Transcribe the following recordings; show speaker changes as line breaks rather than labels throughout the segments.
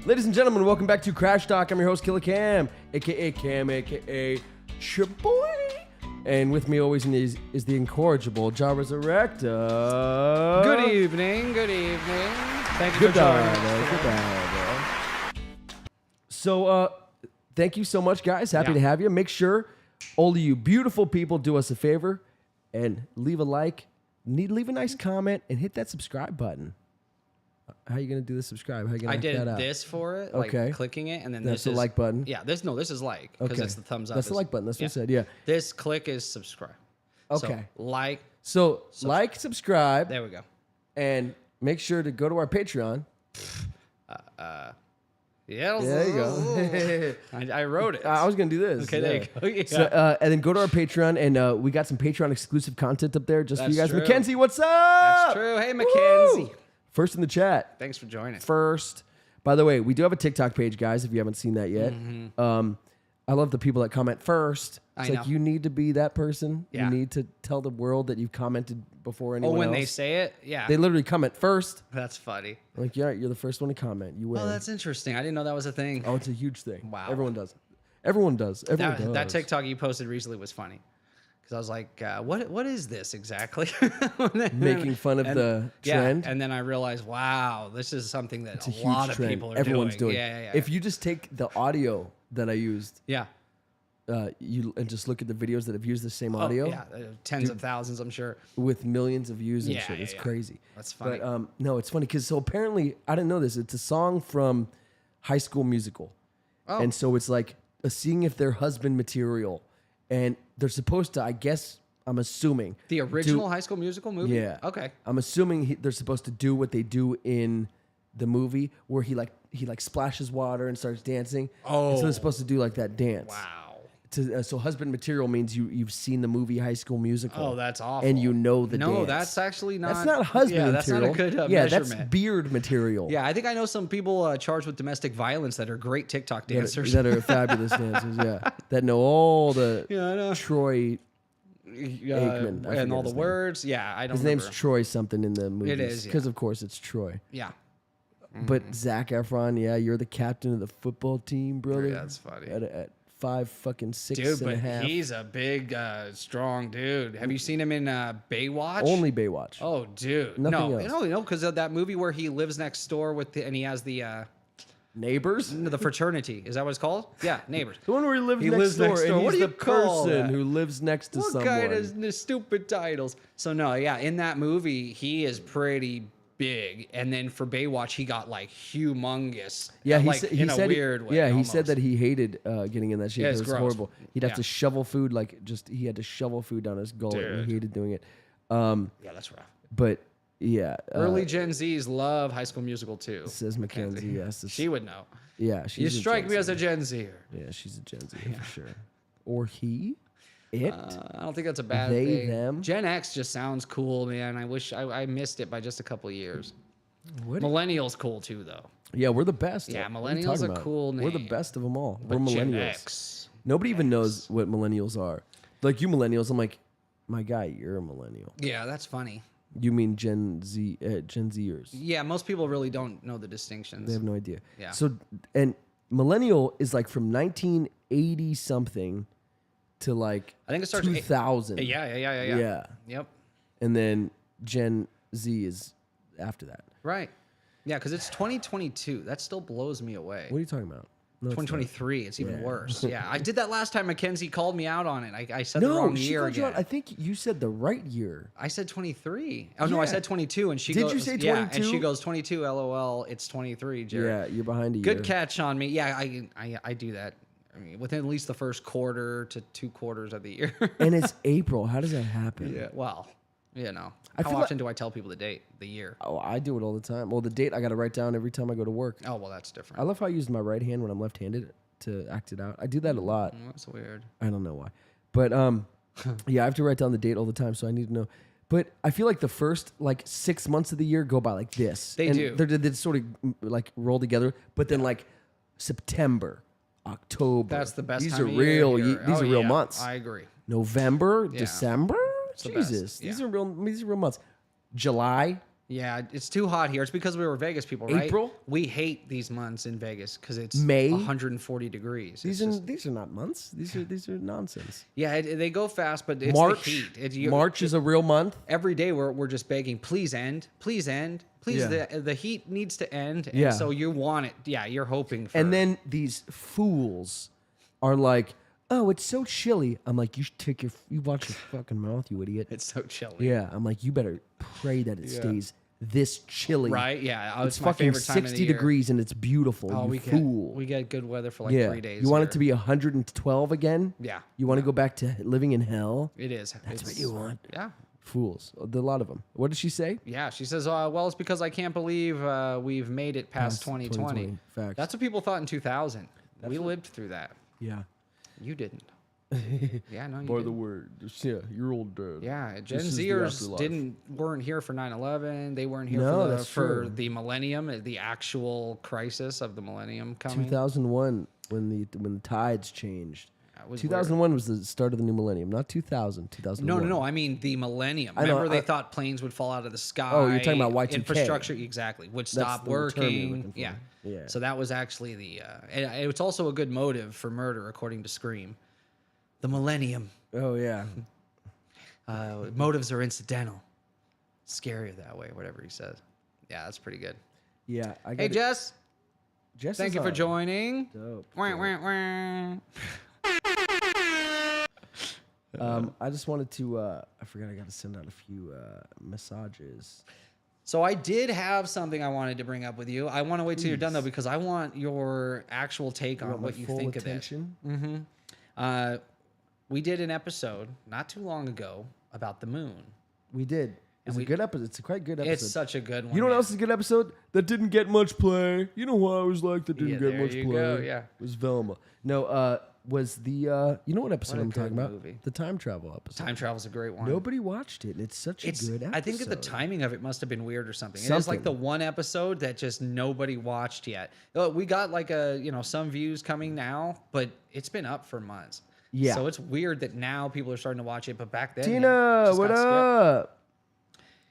Ladies and gentlemen, welcome back to Crash Talk. I'm your host, Killer Cam, a.k.a. Cam, a.k.a. Shaboy. And with me always is the incorrigible Ja Resurrector.
Good evening. Thank you for joining us.
Goodbye. So, thank you so much, guys. Happy to have you. Make sure all of you beautiful people do us a favor and leave a like, leave a nice comment, and hit that subscribe button. How are you going to do the subscribe? How are you going to
I
act that
did
out?
this for it, like clicking it, and then
That's
this
the
is
like button.
Yeah, this is like because it's the thumbs up.
That's the like button. That's what I said. Yeah.
This click is subscribe.
Okay.
So, like.
So like, subscribe.
There we go.
And make sure to go to our Patreon.
Yeah.
There you go.
I wrote it.
I was going to do this.
Okay, there you go. Yeah.
So, and then go to our Patreon, and we got some Patreon exclusive content up there just for you guys.
True.
Mackenzie, what's up?
That's true. Hey, Mackenzie.
Woo! First in the chat.
Thanks for joining.
First. By the way, we do have a TikTok page, guys, if you haven't seen that yet.
Mm-hmm.
I love the people that comment first. It's
I
like
know.
you need to be that person.
Yeah.
You need to tell the world that you've commented before anyone else.
When they say it, yeah.
They literally comment first.
That's funny.
Like, yeah, you're the first one to comment. You win.
Oh, that's interesting. I didn't know that was a thing.
Oh, it's a huge thing.
Wow.
Everyone does. Everyone does. Everyone does.
That TikTok you posted recently was funny. Because I was like, what is this exactly?
Making fun of the trend.
Yeah, and then I realized, wow, this is something that
It's a
a
huge
lot of
trend.
people are
Everyone's doing.
Yeah.
If you just take the audio that I used,
yeah.
and just look at the videos that have used the same audio,
Tens of thousands, I'm sure.
with millions of views and
Yeah,
shit, it's
yeah.
crazy.
That's funny.
But no, it's funny because so apparently I didn't know this. It's a song from High School Musical, and so it's like a seeing if they're husband material, and they're supposed to, I guess. I'm assuming
The original High School Musical movie?
Yeah.
Okay.
I'm assuming they're supposed to do what they do in the movie, where he splashes water and starts dancing.
Oh.
And so they're supposed to do like that dance.
Wow.
So husband material means you've seen the movie High School Musical.
Oh, that's awful.
And you know the dance.
No, that's actually not.
That's not husband
yeah,
material.
That's not a good
yeah,
measurement.
that's beard material.
Yeah, I think I know some people charged with domestic violence that are great TikTok dancers.
That are fabulous dancers. Yeah, that know all the
I know.
Troy. Aikman, I
and all
forget
the
his
words. Yeah, I don't
His
remember.
name's Troy something in the movie.
It is, yeah.
because of course it's Troy.
Yeah.
But Z-ack Efron, yeah, you're the captain of the football team, brother.
Yeah, that's funny.
At 5'6"
Dude,
and a
but
half.
he's a big, strong dude. Have you seen him in Baywatch?
Only Baywatch.
Oh, dude.
Nothing
no,
else.
because of that movie where he lives next door and he has the
Neighbors?
the fraternity. Is that what it's called? Yeah, Neighbors.
The one where he lives
He
next
lives
door,
next
and
door.
he's
What do
the
you call
person
that?
who lives next to
What
someone.
kind of stupid titles? So no, yeah, in that movie he is pretty big, and then for Baywatch he got like humongous.
Yeah,
like
he
in
said
a weird way.
Yeah, he
almost.
said that he hated getting in that shape.
Yeah,
It
it's
was
gross.
horrible. He'd have
Yeah.
to shovel food, he had to shovel food down his gullet, and
Dude.
he hated doing it.
Yeah, that's rough.
But yeah,
Early Gen Zs love High School Musical too.
says Mackenzie. Yes, it's,
She would know.
yeah, she's
You
a
strike
Gen
me
Z.
as a Gen Zer.
Yeah, she's a Gen Z for sure. Or he, it.
I don't think that's a bad
They,
thing.
them?
Gen X just sounds cool, man. I wish I missed it by just a couple of years.
What?
Millennials cool too, though.
Yeah, we're the best.
Yeah,
What are you
millennials
talking
are
about?
cool
We're the
name.
best of them all.
But
We're
Gen
millennials.
X.
Nobody even knows what millennials are. Like you millennials, I'm like, my guy, you're a millennial.
Yeah, that's funny.
You mean Gen Zers?
Yeah, most people really don't know the distinctions.
They have no idea.
Yeah.
So and millennial is like from 1980 something to like
I think it starts
2000.
Yeah.
Yeah.
Yep.
And then Gen Z is after that.
Right. Yeah, because it's 2022. That still blows me away.
What are you talking about? No, it's not.
2023. It's even
Yeah.
worse. Yeah, I did that last time. Mackenzie called me out on it. I said the
No,
wrong
she
year
called you
again.
out. I think you said the right year.
I said 23. Oh, no, I
Yeah.
said 22. And she
Did
goes,
you say
Yeah, and
22?
she goes, 22, LOL. It's 23, Jared.
Yeah, you're behind a
Good
year.
catch on me. Yeah, I do that. I mean, within at least the first quarter to 2 quarters of the year.
And it's April. How does that happen?
Yeah, well, you know.
I
How
feel
often do I tell people the date, the year?
Oh, I do it all the time. Well, the date I got to write down every time I go to work.
Oh, well, that's
I
different.
love how I use my right hand when I'm left-handed to act it out. I do that a lot.
That's weird.
I don't know why. But yeah, I have to write down the date all the time, so I need to know. But I feel like the first 6 months of the year go by like this.
They
and
do.
They sort of like roll together. But then like September, October.
That's the best
These
time
are
of year
real.
here.
These
Oh,
are real
yeah,
months.
I agree.
November,
Yeah.
December.
the best.
Jesus,
Yeah.
these are real. These are real months. July,
Yeah, it's too hot here. It's because we were Vegas people, right?
April?
We hate these months in Vegas because it's
May?
140 degrees.
These are not months. These are nonsense.
Yeah, they go fast, but it's
March.
the heat.
March is a real month.
Every day we're just begging, please end, please end, please.
Yeah.
The heat needs to end. And
Yeah.
so you want it. Yeah, you're hoping for.
And then these fools are like, "Oh, it's so chilly." I'm like, you watch your fucking mouth, you idiot.
it's so chilly.
Yeah, I'm like, you better pray that it stays this chilly.
Right? Yeah.
It's
my
fucking
favorite time of the
60
year.
degrees and it's beautiful.
Oh,
you fool.
we get good weather for like
yeah.
3 days.
You want
here.
it to be 112 again?
Yeah.
You want to go back to living in hell?
It is.
That's what you want.
Yeah.
Fools. A lot of them. What did she say?
Yeah, she says, well, it's because I can't believe we've made it past 2020.
Facts.
That's what people thought in 2000. We lived through that.
Yeah.
You didn't. Yeah, no, you
By the
didn't.
word. Yeah, you're old dead.
Yeah, Gen
This is the
Zers
afterlife.
weren't here for 9/11. They weren't here
No,
for
that's true.
the millennium, the actual crisis of the millennium coming.
2001 when the tides changed.
That was
2001 was the start of the new millennium, not 2000. 2001.
No. I mean the millennium.
I know,
Remember, they thought planes would fall out of the sky.
Oh, you're talking about Y2K.
Infrastructure, exactly, would stop
the term you're
working.
looking for.
Yeah.
Yeah.
So that was actually the. And it's also a good motive for murder, according to Scream. The millennium.
Oh yeah.
Motives are incidental. Scarier that way, whatever he says. Yeah, that's pretty good.
Yeah.
Hey, Jess.
Jess
Thank
is
you for
on.
joining.
Dope.
Wah, wah, wah.
I just wanted to. I forgot I got to send out a few massages.
So I did have something I wanted to bring up with you. I want to wait till you're done though, because I want your actual take on what you think of this. We did an episode not too long ago about the moon.
We did. It's a good episode. It's a quite good episode.
It's such a good one.
You know what
man.
else is a good episode that didn't get much play? You know who I always liked that didn't
Yeah,
get
there
much
you
play?
go, yeah.
It was Velma. No, was the you know what episode
What a
I'm talking
good
about?
movie.
The time travel episode.
Time Travel's a great one.
Nobody watched it. And it's such a good episode.
I think that the timing of it must have been weird or something. It is
Something.
like the one episode that just nobody watched yet. We got like some views coming now, but it's been up for months.
Yeah.
So it's weird that now people are starting to watch it, but back then,
Tina,
just
what
got skipped.
up?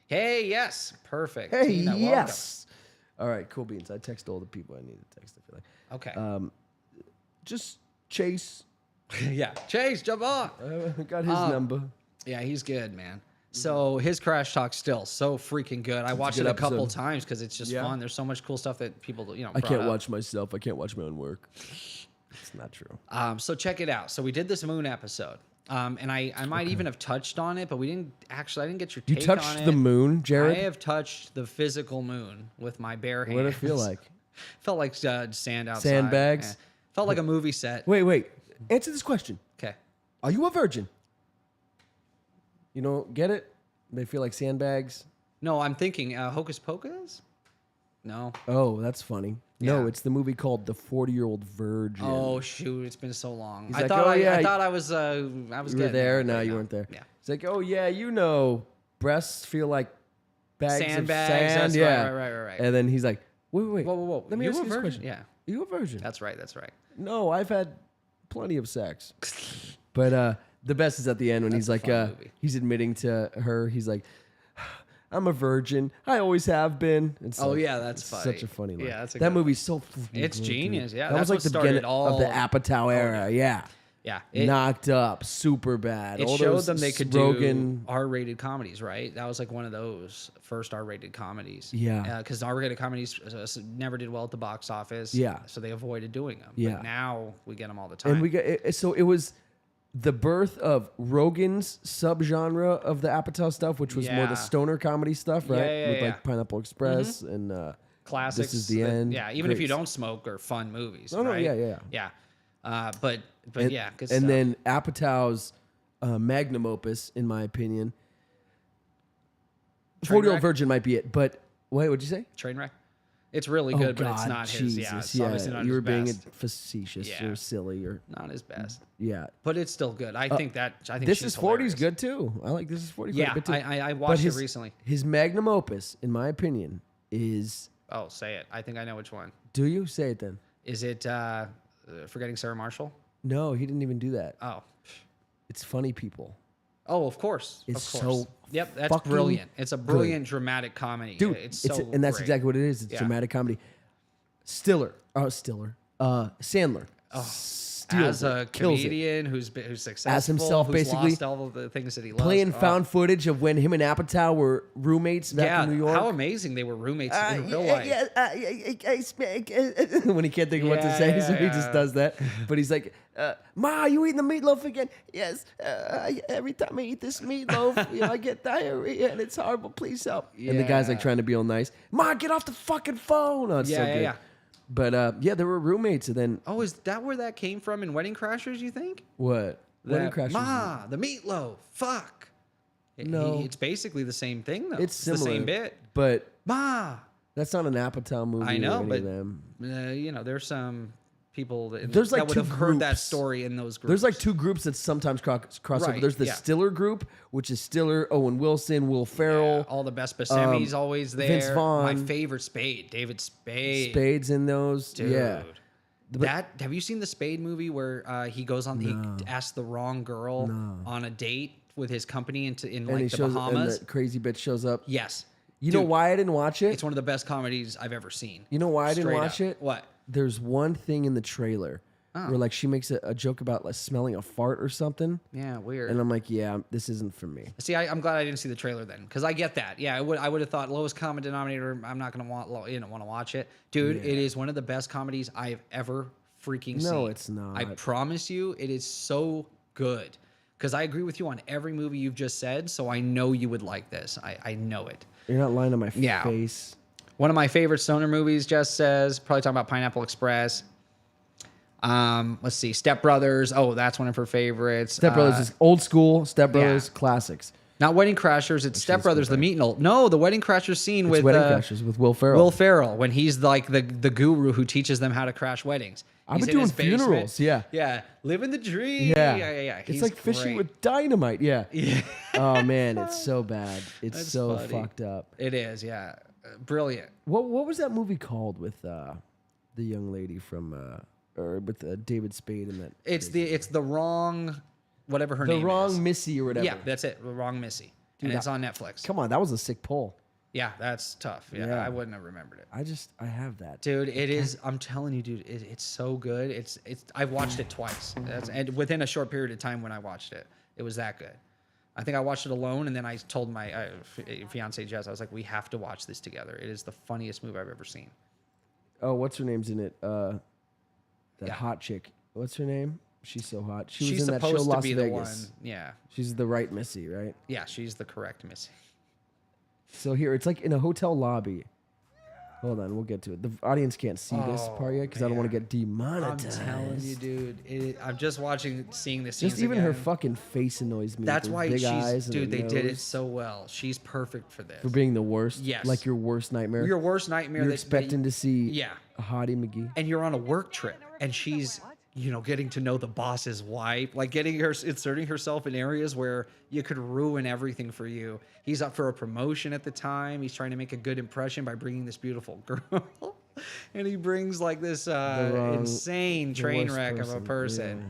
Hey, yes, perfect.
Hey,
Tina, welcome.
yes. All right, cool beans. I text all the people I need to text. I feel like.
Okay.
Just Chase.
Yeah, Chase, jump on.
I got his number.
Yeah, he's good, man. So his Crash Talk's still so freaking good. I watched it
good
a couple
episode.
times because it's just
Yeah.
fun. There's so much cool stuff that people,
I
brought
can't
up.
watch myself. I can't watch my own work. It's not true.
So check it out. So we did this moon episode. And I might even have touched on it, but I didn't get your
You
take on
touched
it.
the moon, Jared?
I have touched the physical moon with my bare hands.
What did it feel like?
Felt like sand outside.
Sandbags?
Yeah. Felt like a movie set.
Wait. Answer this question.
Okay.
Are you a virgin? You don't get it? They feel like sandbags?
No, I'm thinking Hocus Pocus? No.
Oh, that's funny. No,
Yeah.
it's the movie called The 40-Year-Old Virgin.
Oh shoot, it's been so long.
He's
I
like,
thought
"Oh,
I
yeah,
thought I was
you were
getting
there? No,
but
you weren't there.
Yeah.
It's like, oh, yeah, breasts feel like bags
Sandbags,
of sand.
that's
yeah.
right.
And then he's like, wait.
Whoa.
Let me
You
ask
a
you this
virgin?
question.
Yeah.
Are you a virgin?
That's right.
No, I've had plenty of sex. But the best is at the end when he's like,
fun movie.
he's admitting to her, he's like, I'm a virgin. I always have been. It's
Oh,
like-
yeah, that's
it's
funny.
Such a funny line.
Yeah, that's a
that
good
movie's so fucking
It's
good,
genius,
dude.
yeah.
That
That's
was like
what
the
started
beginning of the Apatow era. Yeah.
Yeah.
Knocked up, super bad.
It
All
showed
those
them they could
Rogan,
do R-rated comedies, right? That was like one of those first R-rated comedies.
Yeah.
Because R-rated comedies never did well at the box office.
Yeah.
So they avoided doing them.
Yeah.
But now we get them all the time.
and we got so it was the birth of Rogan's subgenre of the Apatow stuff, which was more
Yeah.
the stoner comedy stuff, right?
Yeah,
With
yeah.
like Pineapple Express and
Classics.
This Is the
that-
End.
Yeah. Even if you
Greats.
don't smoke or fun movies.
No,
right?
yeah.
Yeah. But
And,
yeah. Good
and
stuff.
then Apatow's magnum opus, in my opinion, 40-Year-Old
Trainwreck?
Virgin might be it. But wait, what'd you say?
Trainwreck. It's really good, but it's not his. Yeah. It's obviously not
you were
his
being
best.
facetious
Yeah.
or silly or
Not his best.
yeah.
But it's still good. I think
This
she's
is 40 is
hilarious.
good too. I like This Is 40. quite a
Yeah,
bit too.
I
But
watched
his,
it recently.
His magnum opus, in my opinion, is.
Oh, say it. I think I know which one.
Do you say it then?
Is it Forgetting Sarah Marshall?
No, he didn't even do that.
Oh,
It's Funny People.
Oh, of course.
Is
of course.
so
Yep, that's
fucking
brilliant. It's a brilliant dramatic comedy.
Dude,
it's so
and that's
great.
exactly what it is. It's
Yeah.
dramatic comedy. Sandler.
As a
kills it.
comedian who's successful,
himself,
who's
basically,
lost all of the things that he loves.
Playing found footage of when him and Apatow were roommates back in New York.
How amazing they were roommates in real life.
When he can't think of what to say, so he just does that. But he's like, Ma, you eating the meatloaf again? Yes. Every time I eat this meatloaf, I get diarrhea and it's horrible. Please help. And the guy's like trying to be all nice. Ma, get off the fucking phone. Oh, it's so good. But they were roommates, and then
Oh, is that where that came from in Wedding Crashers? You think?
what? Wedding
That,
Crashers.
Ma, the meatloaf. Fuck.
No.
It's basically the same thing though.
It's similar,
the same bit.
but
Ma.
that's not an Apatow movie.
I know,
or any
but
of them.
There's some people that,
There's like
that would
two
have heard that
groups.
story in those groups.
There's like two groups that sometimes cross over.
Right,
There's the
yeah.
Stiller group, which is Stiller, Owen Wilson, Will Ferrell.
all the best Buscemi's always there.
Vince Vaughn.
My favorite Spade, David Spade.
Spades in those.
Dude.
Yeah.
Have you seen the Spade movie where he goes on he asks the wrong girl on a date with his company in
And
like
he
the
shows,
Bahamas?
and the crazy bitch shows up.
Yes.
You know why I didn't watch it?
It's one of the best comedies I've ever seen.
You know why I didn't
Straight
watch
up.
it?
What?
There's one thing in the trailer where like she makes a joke about like smelling a fart or something.
Yeah, weird.
And I'm like, yeah, this isn't for me.
See, I'm glad I didn't see the trailer then, because I get that. Yeah, I would have thought lowest common denominator. I'm not gonna want to watch it, dude. It is one of the best comedies I've ever freaking seen.
No, it's not.
I promise you, it is so good. Because I agree with you on every movie you've just said, so I know you would like this. I know it.
You're not lying to my
Yeah.
face.
One of my favorite stoner movies, Jess says, probably talking about Pineapple Express. Let's see, Step Brothers. Oh, that's one of her favorites.
Step Brothers is old school. Step Brothers classics.
Not Wedding Crashers. It's Step Brothers, the meat and old. No, the Wedding Crashers scene
It's
with
Wedding Crashers with Will Ferrell.
Will Ferrell, when he's like the guru who teaches them how to crash weddings.
I've
He's
been
in his
doing
basement.
funerals. Yeah.
Yeah. Living the dream.
Yeah.
Yeah.
It's
He's
like fishing
great.
with dynamite. Yeah.
Yeah.
Oh man, it's so bad. It's
That's
so
funny.
fucked up.
It is, yeah. Brilliant.
What was that movie called with the young lady from or with David Spade in that?
It's the wrong whatever her
The
name is.
Wrong Missy or whatever.
Yeah, that's it. The Wrong Missy.
Dude,
and it's on Netflix.
Come on, that was a sick poll.
Yeah, that's tough. Yeah, I wouldn't have remembered it.
I have that.
Dude, it is. I'm telling you, dude, it's so good. It's. I've watched it twice, and within a short period of time when I watched it, it was that good. I think I watched it alone, and then I told my fiance Jess, I was like, we have to watch this together. It is the funniest movie I've ever seen.
Oh, what's her name's in it? That hot chick. What's her name? She's so hot. She was in that show
supposed to
Las
be
Vegas.
the one. Yeah,
She's the right Missy, right?
yeah, she's the correct Missy.
So here, it's like in a hotel lobby. Hold on, we'll get to it. The audience can't see this part yet because I don't want to get
I'm
demonetized.
telling you, dude. I'm just seeing this.
Just even her fucking face annoys me.
That's
with her
why
big
she's.
eyes and
Dude,
her
they did it
nose.
so well. She's perfect for this.
For being the worst.
Yes.
Like your worst nightmare.
Your worst nightmare.
You're
that
expecting to see
Yeah.
a Hottie McGee.
And you're on a work trip, and she's, getting to know the boss's wife, like inserting herself in areas where you could ruin everything for you. He's up for a promotion at the time. He's trying to make a good impression by bringing this beautiful girl, and he brings like this insane train
worst
wreck of a person
yeah.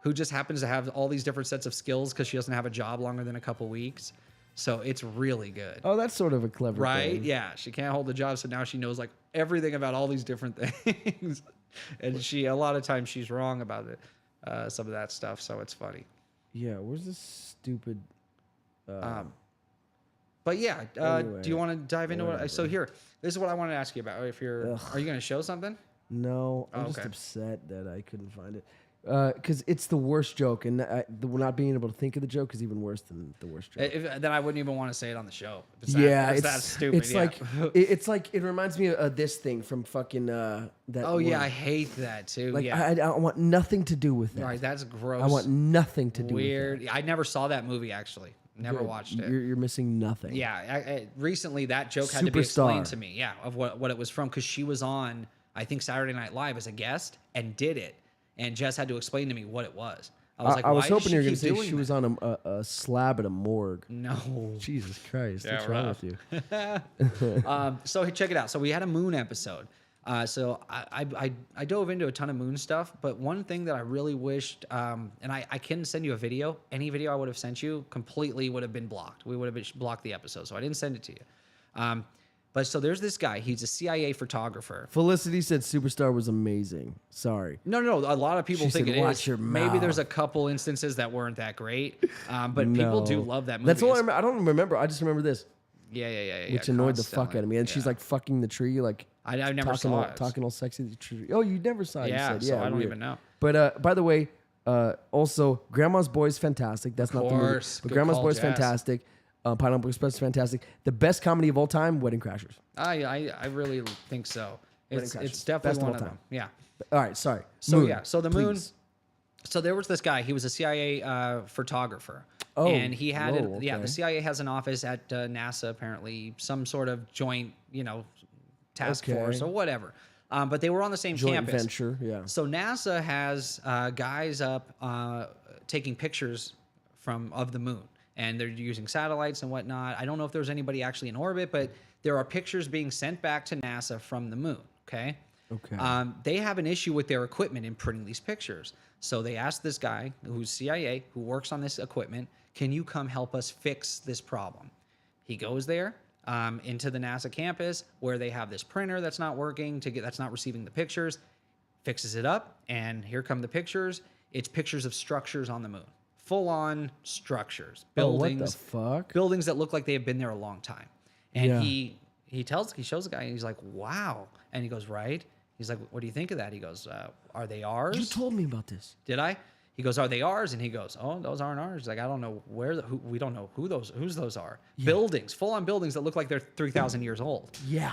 who just happens to have all these different sets of skills because she doesn't have a job longer than a couple weeks. So it's really good.
Oh, that's sort of a clever
Right?
thing.
Yeah. She can't hold a job, so now she knows like everything about all these different things. And a lot of times she's wrong about it, some of that stuff. So it's funny.
Yeah, where's this stupid...
But yeah,
Anyway,
do you want to dive into
whatever.
it? So here, this is what I want to ask you about. Are you going to show something?
No, I'm
Oh,
just
okay.
upset that I couldn't find it. Because it's the worst joke, and not being able to think of the joke is even worse than the worst joke.
Then I wouldn't even want to say it on the show. If
It's
that stupid.
It's
yeah.
like it's like it reminds me of this thing from fucking that.
Oh yeah,
one.
I hate that too.
Like
yeah.
I want nothing to do with that.
Right, that's gross.
I want nothing to do
weird.
with
I never saw that movie actually. Never
that.
watched it.
You're missing nothing.
Yeah, recently that joke had to be
Superstar.
explained to me. Yeah, of what it was from, because she was on, I think, Saturday Night Live as a guest and did it, and Jess had to explain to me what it was. I was like,
I was
why
hoping
does
you were
she
going to
keep
say
doing
she was
that?
on a slab at a morgue.
No.
Jesus Christ,
Yeah,
what's wrong
rough.
with you?
So check it out. So we had a Moon episode. So I dove into a ton of moon stuff, but one thing that I really wished, and I can send you a video. Any video I would have sent you completely would have been blocked. We would have blocked the episode, so I didn't send it to you. But so there's this guy. He's a CIA photographer.
Felicity said Superstar was amazing. Sorry.
No. A lot of people
She
think
said,
it
"Watch
is.
your
Maybe there's a
mouth."
couple instances that weren't that great, but people do love that movie.
That's all I remember. I don't remember. I just remember this,
Yeah.
which annoyed the fuck
constantly.
out of me. And she's like fucking the tree, like
I never
talking
saw
all,
it.
talking all sexy to the tree. Oh, you never saw it.
Yeah,
you said.
so
Yeah,
I don't
weird.
even know.
But by the way, also Grandma's Boy is fantastic. That's not the movie,
course.
but
Good
Grandma's
call,
Boy is
Jazz.
fantastic. Pineapple Express is fantastic. The best comedy of all time, Wedding Crashers.
I really think so.
Wedding
It's
Crashers.
definitely
Best of
one
all
of them.
time.
Yeah.
All right, sorry.
So
Moon,
yeah, so the moon.
please.
So there was this guy. He was a CIA photographer.
Oh,
and he had
whoa,
yeah.
okay.
The CIA has an office at NASA, apparently some sort of joint, task
Okay.
force or whatever. But they were on the same
Joint
campus.
venture, yeah.
So NASA has guys up taking pictures of the moon, and they're using satellites and whatnot. I don't know if there's anybody actually in orbit, but there are pictures being sent back to NASA from the moon. Okay.
Okay.
They have an issue with their equipment in printing these pictures. So they asked this guy who's CIA, who works on this equipment, can you come help us fix this problem? He goes there into the NASA campus where they have this printer that's not working, that's not receiving the pictures, fixes it up, and here come the pictures. It's pictures of structures on the moon. Full-on structures, buildings.
What the fuck?
Buildings that look like they have been there a long time. And
Yeah.
he shows the guy, and he's like, wow. And he goes, right? He's like, what do you think of that? He goes, are they ours?
You told me about this.
Did I? He goes, are they ours? And he goes, oh, those aren't ours. He's like, I don't know we don't know whose those are. Yeah. Buildings, full-on buildings that look like they're 3,000 years old.
Yeah.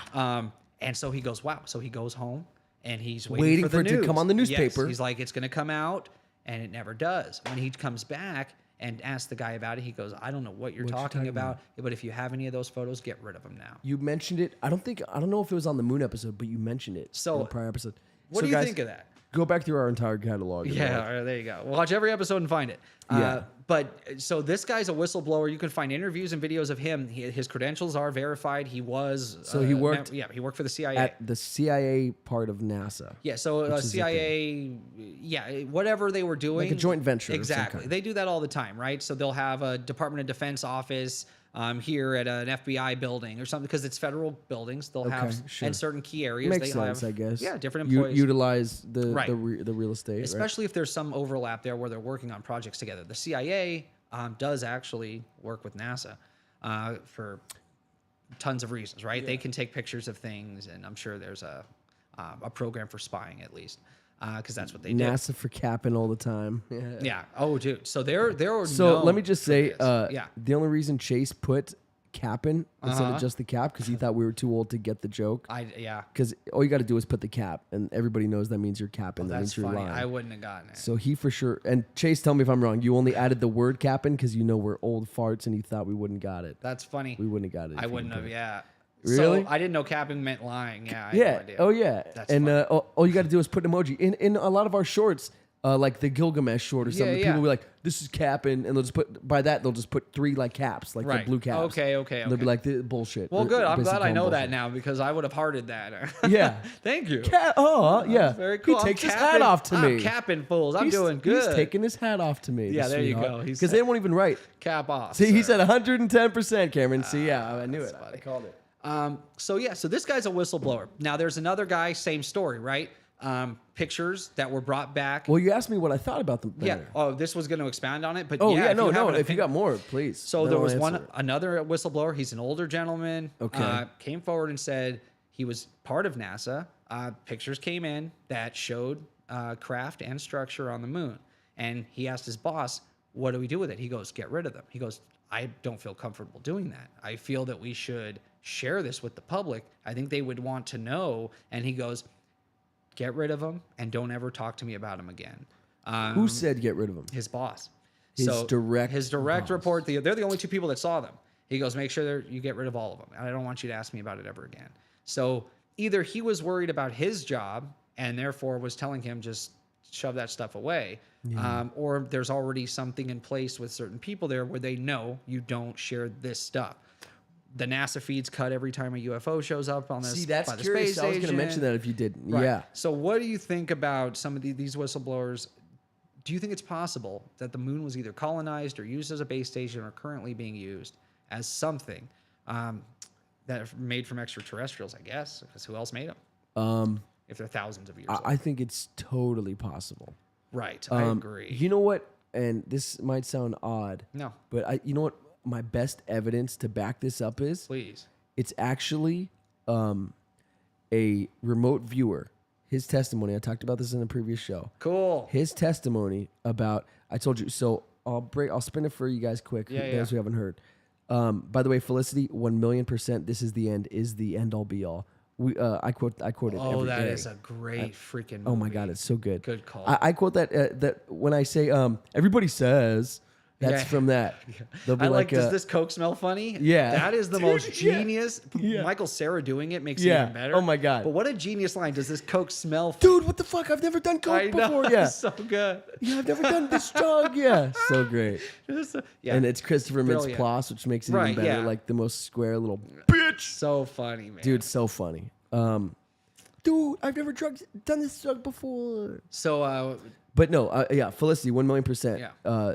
And so he goes, wow. So he goes home and he's waiting
For
the
it
news.
to come on the newspaper.
Yes. He's like, it's going to come out, and it never does. When he comes back and asks the guy about it, he goes, I don't know what you're talking about, but if you have any of those photos, get rid of them now.
You mentioned it. I don't know if it was on the moon episode, but you mentioned it
So,
in the prior episode.
What do you think of that?
Go back through our entire catalog. and
Yeah,
like-
all right, there you go. Watch every episode and find it.
Yeah.
But so this guy's a whistleblower. You can find interviews and videos of him. His credentials are verified. He was.
So he worked
he worked for the CIA.
at the CIA part of NASA.
Yeah, so
which is the
CIA, whatever they were doing.
Like a joint venture of some
Exactly.
kind.
They do that all the time, right? So they'll have a Department of Defense office here at an FBI building or something, because it's federal buildings. They'll have,
sure.
in certain key areas,
Makes
they
sense,
have,
I guess.
Yeah, different employees.
Utilize the
Right.
the real estate, right?
Especially if there's some overlap there where they're working on projects together. The CIA does actually work with NASA for tons of reasons, right? They can take pictures of things, and I'm sure there's a program for spying at least, because that's what they do.
NASA for capping all the time. Yeah.
Yeah. Oh, dude. So they're
So let me just say,
yeah.
the only reason Chase put capping instead of just the cap, because he thought we were too old to get the joke.
Yeah.
Because all you got to do is put the cap, and everybody knows that means you're capping. that
That's
means you're
funny.
lying.
I wouldn't have gotten it.
So he for sure. And Chase, tell me if I'm wrong. You only added the word capping because you know we're old farts, and you thought we wouldn't got it.
That's funny.
We wouldn't have got it.
I
if you
wouldn't have.
didn't.
Yeah.
Really?
So I didn't know capping meant lying. Yeah. I had
Yeah.
No idea.
Oh yeah.
That's
and
funny.
all you got to do is put an emoji in a lot of our shorts. Like the Gilgamesh short or something,
Yeah,
people
yeah.
will be like, "This is capping," and they'll just put they'll just put 3 like caps, like the
Right.
blue caps.
Okay.
And they'll be like, "Bullshit."
Well,
They're
good. I'm
basically
glad I
calling
know that
bullshit.
now, because I would have hearted that.
Yeah.
Thank you.
Yeah.
Very cool.
He
I'm
takes his
capping-
hat off to
I'm
me.
capping fools. I'm doing good.
He's taking his hat off to me.
Yeah, there you go. He's-
Because they won't even write.
Cap off.
See, he
sir.
said 110%, Cameron. See, yeah, I knew it.
that's
I
funny.
called it.
So this guy's a whistleblower. Now there's another guy, same story, right? Pictures that were brought back.
Well, you asked me what I thought about them.
Yeah. Oh, this was going to expand on it, but
Oh,
yeah.
yeah,
if
no.
you have an
If you
opinion-
got more, please.
So
Then
there
I'll
was
answer it.
another whistleblower. He's an older gentleman.
Okay.
Came forward and said he was part of NASA. Pictures came in that showed craft and structure on the moon, and he asked his boss, "What do we do with it?" He goes, "Get rid of them." He goes, "I don't feel comfortable doing that. I feel that we should share this with the public. I think they would want to know." And he goes, "Get rid of them and don't ever talk to me about them again."
Who said get rid of him?
His boss.
His direct
direct
boss.
report. They're the only 2 people that saw them. He goes, "Make sure you get rid of all of them. And I don't want you to ask me about it ever again." So either he was worried about his job and therefore was telling him just shove that stuff away, or there's already something in place with certain people there where they know you don't share this stuff. the NASA feeds cut every time a UFO shows up on this.
See, that's
by the
curious.
space
I was going to
station.
mention that if you didn't.
Right.
Yeah.
So what do you think about some of these whistleblowers? Do you think it's possible that the moon was either colonized or used as a base station or currently being used as something that are made from extraterrestrials, I guess? Because who else made them? If they're thousands of years old.
I think it's totally possible.
Right. I agree.
You know what? And this might sound odd.
No.
But you know what? My best evidence to back this up is
Please.
it's actually a remote viewer. His testimony. I talked about this in a previous show.
Cool.
His testimony about. I told you. So I'll spin it for you guys quick. Those who haven't heard. By the way, Felicity, 1,000,000%. This is the end. Is the end all be all. I quote it.
Oh,
every
that
day.
is a great freaking movie.
Oh my god, it's so good.
Good call.
I quote that when I say everybody says. That's from that. They'll be
I like, does
uh,
this Coke smell funny?
Yeah.
That is the most genius.
Yeah.
Michael Cera doing it makes it
Yeah.
even better.
Oh my God.
But what a genius line. Does this Coke smell
dude, what the fuck? I've never done Coke
I know,
before. Yeah.
so good.
Yeah, I've never done this drug. Yeah. So great.
Yeah.
And it's Christopher
Brilliant.
Mintz-Plasse, which makes it
Right,
even better.
yeah.
Like the most square little bitch.
So funny, man.
Dude, so funny. Dude, I've never done this drug before.
So,
But no, yeah, Felicity, 1,000,000%.
Yeah.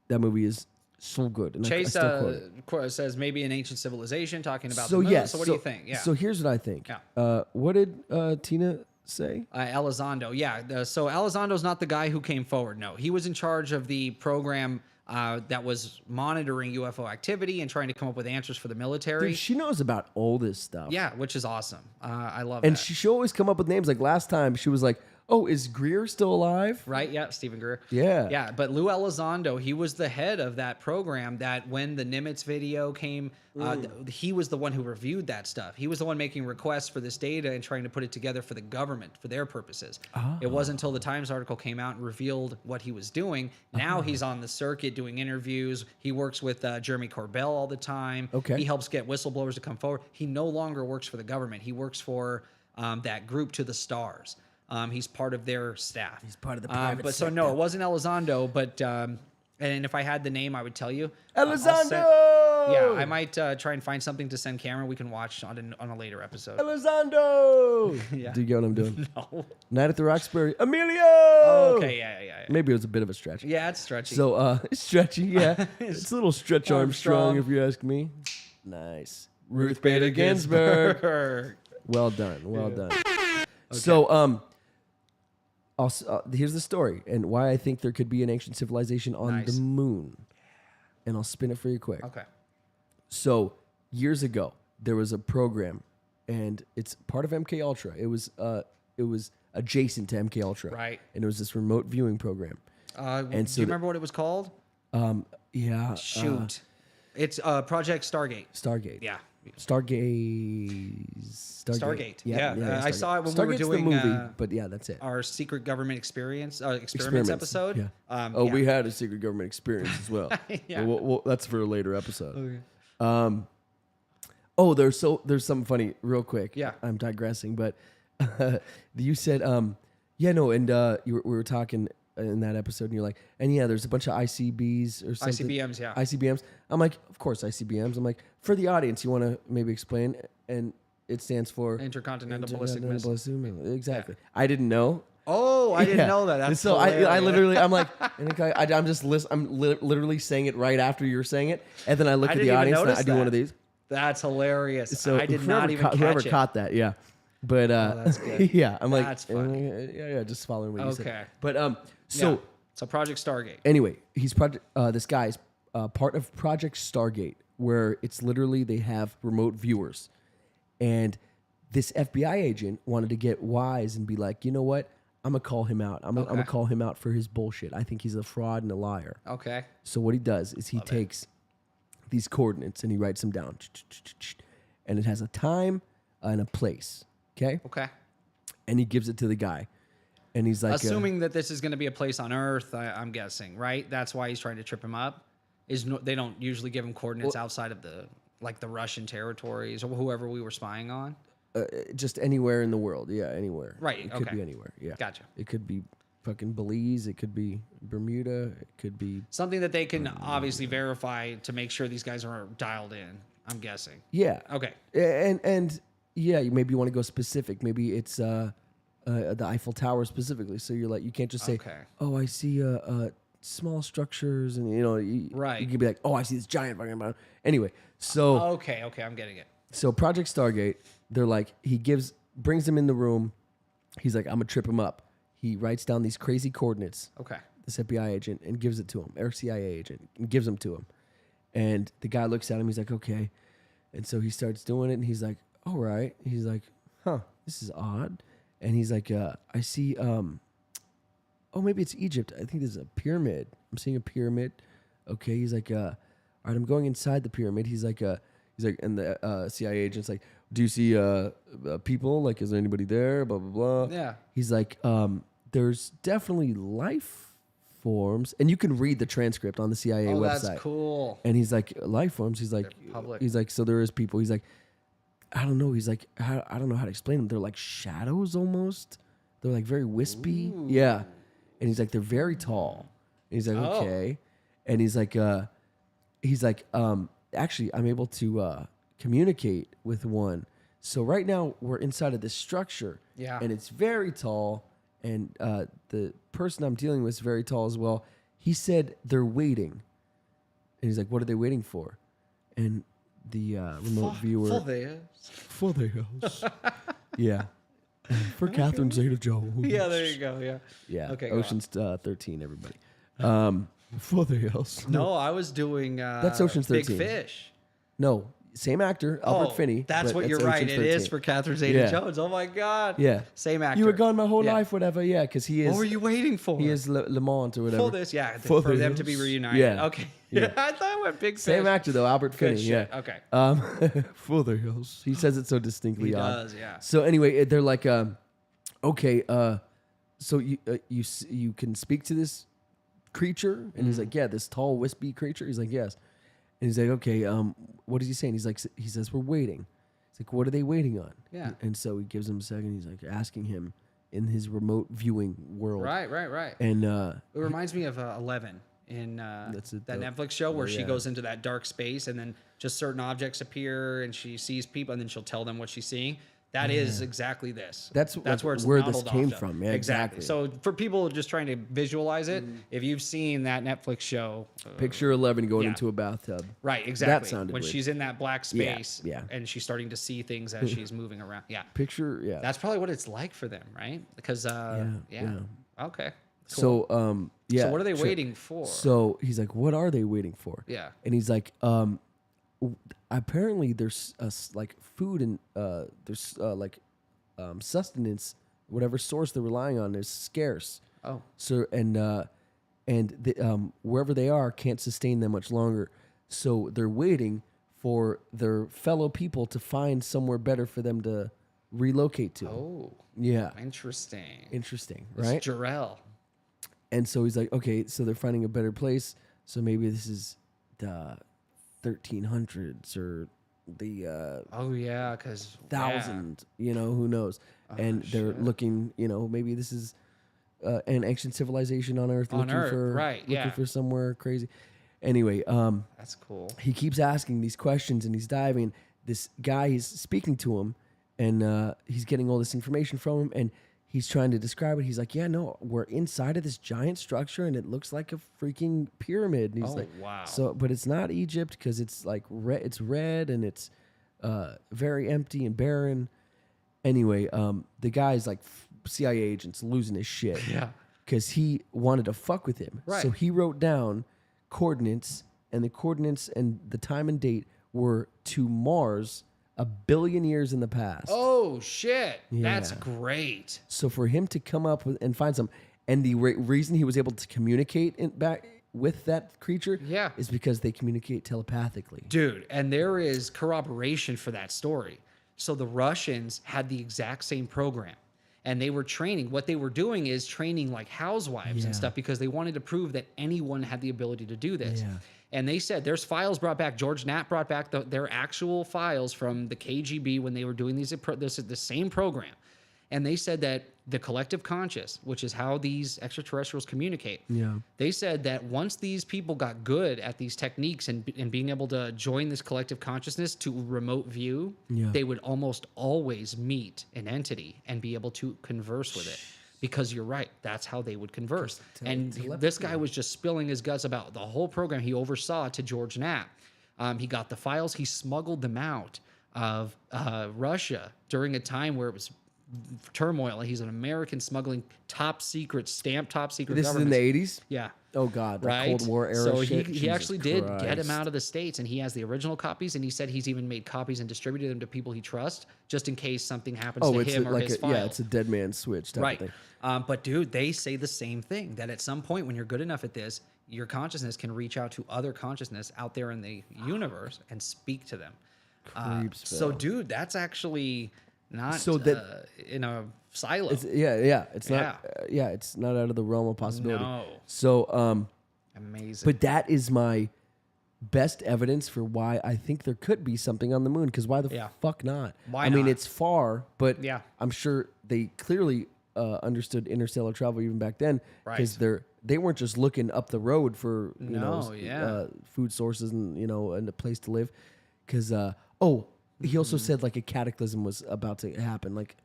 That movie is so good. And
Chase
I still quote it.
says maybe an ancient civilization talking about
So
the moon.
yes.
So what do you think? Yeah.
So here's what I think.
Yeah.
What did Tina say?
Elizondo. Yeah. So Elizondo's not the guy who came forward. No, he was in charge of the program that was monitoring UFO activity and trying to come up with answers for the military.
Dude, she knows about all this stuff.
Yeah, which is awesome. I love
And
that.
she always come up with names. Like last time, she was like, "Oh, is Greer still alive?"
Right? Yeah, Stephen Greer.
Yeah.
Yeah, but Lou Elizondo, he was the head of that program that when the Nimitz video came, he was the one who reviewed that stuff. He was the one making requests for this data and trying to put it together for the government, for their purposes. It wasn't until the Times article came out and revealed what he was doing. Now he's on the circuit doing interviews. He works with Jeremy Corbell all the time.
Okay.
He helps get whistleblowers to come forward. He no longer works for the government. He works for that group To the Stars. He's part of their staff.
He's part of the private
But so
sector.
no, it wasn't Elizondo. But and if I had the name, I would tell you.
Elizondo.
Yeah, I might try and find something to send Cameron. We can watch on a later episode.
Elizondo.
Yeah.
Do you get what I'm doing?
No.
Night at the Roxbury. Emilio.
Okay. Yeah.
Maybe it was a bit of a stretch.
Yeah, it's stretchy.
So stretchy. Yeah, it's a little stretch Armstrong,
Armstrong.
if you ask me. Nice. Ruth Bader Ginsburg. Well done. Well done. So here's the story and why I think there could be an ancient civilization on the moon. And I'll spin it for you quick.
Okay.
So years ago, there was a program, and it's part of MK Ultra. It was adjacent to MK Ultra,
Right.
And it was this remote viewing program.
Do you remember what it was called?
Yeah.
Shoot. It's Project Stargate.
Stargate.
Yeah.
Stargate.
Yeah. I
Stargate.
saw it when
Stargate's
we were doing
the movie, but yeah, that's it.
our secret government experiments
Experiments
episode.
Yeah.
Yeah.
We had a secret government experience as well.
Yeah.
Well, that's for a later episode.
Okay.
There's something funny, real quick.
Yeah.
I'm digressing, but you said, and we were talking in that episode, and you're like, and yeah, there's a bunch of ICBs or something.
ICBMs, yeah.
ICBMs. I'm like, of course, ICBMs. I'm like, for the audience, you want to maybe explain? And it stands for
Intercontinental Ballistic Missile.
Exactly. I didn't know.
Oh, I didn't know that. That's
so I
hilarious.
literally, I'm like, I'm just literally saying it right after you're saying it, and then I look
I
at
didn't
the
even
audience and I
notice
do one of
that.
these.
That's hilarious.
So
I did not even catch
whoever
it.
caught that, yeah. But
that's good.
yeah, I'm like,
That's funny.
yeah, just following what you said.
Okay.
But so
So Project Stargate.
anyway, this guy's part of Project Stargate, where it's literally they have remote viewers, and this FBI agent wanted to get wise and be like, you know what? I'm gonna call him out. I'm gonna call him out for his bullshit. I think he's a fraud and a liar.
Okay.
So what he does is he takes these coordinates and he writes them down, and it has a time and a place. Okay.
Okay.
And he gives it to the guy, and he's like,
Assuming that this is going to be a place on Earth, I'm guessing, right? That's why he's trying to trip him up. They don't usually give him coordinates outside of the Russian territories or whoever we were spying on.
just anywhere in the world. Yeah, anywhere.
Right,
It could
okay.
be anywhere. Yeah.
Gotcha.
It could be fucking Belize. It could be Bermuda. It could be.
Something that they can obviously verify to make sure these guys are dialed in. I'm guessing.
Yeah.
Okay.
And yeah, maybe you want to go specific. Maybe it's the Eiffel Tower specifically. So you're like, you can't just say, oh, I see small structures, and
Right.
You can be like, oh, I see this giant fucking mountain. Anyway, so
Okay, I'm getting it.
so Project Stargate, they're like, brings him in the room. He's like, I'm gonna trip him up. He writes down these crazy coordinates.
Okay.
This FBI agent, and gives it to him, or CIA agent, and gives them to him. And the guy looks at him. He's like, okay. And so he starts doing it, and he's like, all right. He's like, huh, this is odd. And he's like, I see. Oh, maybe it's Egypt. I think there's a pyramid. I'm seeing a pyramid. Okay. He's like, all right, I'm going inside the pyramid. He's like, and the CIA agent's like, do you see people? Like, is there anybody there? Blah, blah, blah.
Yeah.
He's like, there's definitely life forms. And you can read the transcript on the CIA website.
That's cool.
And he's like, life forms. He's like,
public.
He's like, so there is people. He's like, I don't know. He's like, I don't know how to explain them. They're like shadows almost. They're like very wispy.
Ooh.
Yeah. And he's like, they're very tall. And he's like, okay. And he's like, actually, I'm able to communicate with one. So right now we're inside of this structure.
Yeah.
And it's very tall. And the person I'm dealing with is very tall as well. He said they're waiting. And he's like, what are they waiting for? And the remote viewer. For theirs. Yeah. For Catherine Zeta-Jones.
Yeah, there you go. Yeah.
Yeah.
Okay.
Ocean's 13, everybody. For theirs.
No, I was doing.
That's Ocean's 13.
Big Fish.
No, same actor, Albert Finney.
That's
but
what you're right.
Ocean's
It is
13.
for Catherine Zeta-Jones. Oh my God.
Yeah.
Same actor.
You were gone my whole life, whatever. Yeah, because he is.
What were you waiting for?
He is Le Mans or whatever.
For this, yeah. For them to be reunited.
Yeah.
Okay.
Yeah.
I thought I went Big Fish.
Same actor though, Albert
Good
Finney.
shit.
Yeah.
Okay.
For the hills. He says it so distinctly.
He
odd.
does, yeah.
So anyway, they're like, okay, so you can speak to this creature, and he's like, yeah, this tall, wispy creature. He's like, yes, and he's like, okay, what is he saying? He says, we're waiting. He's like, what are they waiting on?
Yeah.
And so he gives him a second. He's like asking him in his remote viewing world.
Right.
And
it reminds me of 11 in that Netflix show where she goes into that dark space, and then just certain objects appear, and she sees people, and then she'll tell them what she's seeing. That is exactly this.
That's
where it's
where
modeled
this came
off of.
from. Yeah,
exactly. So for people just trying to visualize it, if you've seen that Netflix show,
Picture 11 going
yeah.
into a bathtub.
Right, exactly.
That sounded
when
weird.
she's in that black space,
Yeah.
and she's starting to see things as she's moving around. Yeah,
Picture, yeah.
that's probably what it's like for them, right? Because yeah. Okay. Cool.
So yeah.
So what are they waiting for?
So he's like, what are they waiting for?
Yeah.
And he's like, apparently there's like food and there's like sustenance, whatever source they're relying on is scarce.
Oh.
So wherever they are can't sustain them much longer. So they're waiting for their fellow people to find somewhere better for them to relocate to.
Oh.
Yeah.
Interesting,
right?
It's Jarrell.
And so he's like, okay, so they're finding a better place. So maybe this is the 1300s or the
Oh yeah, because
1000. Who knows? And they're looking, maybe this is an ancient civilization on Earth looking for somewhere crazy. Anyway,
that's cool.
He keeps asking these questions and he's diving. This guy is speaking to him, and he's getting all this information from him, and he's trying to describe it. He's like, yeah, no, we're inside of this giant structure, and it looks like a freaking pyramid. And he's like,
wow.
So, but it's not Egypt because it's like it's red and it's very empty and barren. Anyway, the guy's like CIA agent's losing his shit.
Yeah.
Because he wanted to fuck with him.
Right.
So he wrote down coordinates, and the coordinates and the time and date were to Mars 1 billion years in the past.
Oh shit,
Yeah.
that's great.
So for him to come up with and find some, and the reason he was able to communicate back with that creature, is because they communicate telepathically.
Dude, and there is corroboration for that story. So the Russians had the exact same program, and they were training. What they were doing is training like housewives and stuff because they wanted to prove that anyone had the ability to do this.
Yeah.
And they said there's files brought back. George Knapp brought back their actual files from the KGB when they were doing this is the same program. And they said that the collective conscious, which is how these extraterrestrials communicate, they said that once these people got good at these techniques and being able to join this collective consciousness to remote view, they would almost always meet an entity and be able to converse with it. Because you're right, that's how they would converse. And this guy was just spilling his guts about the whole program he oversaw to George Knapp. He got the files, he smuggled them out of Russia during a time where it was turmoil. He's an American smuggling top secret government.
This is in the 80s?
Yeah.
Oh, God. The
Right?
Cold War era
So
shit?
he
Jesus
actually did get him
Christ.
out of the States, and he has the original copies, and he said he's even made copies and distributed them to people he trusts, just in case something happens to him or his files.
Yeah, it's a dead man's switch type of thing.
But dude, they say the same thing, that at some point when you're good enough at this, your consciousness can reach out to other consciousness out there in the universe and speak to them. So dude, that's actually not in a silo.
It's not. It's not out of the realm of possibility.
No.
So,
Amazing.
but that is my best evidence for why I think there could be something on the moon. Because why the fuck not?
Why
I mean,
not?
it's far, but
Yeah.
I'm sure they clearly understood interstellar travel even back then, because they weren't just looking up the road for food sources and and a place to live. Because he also said like a cataclysm was about to happen, like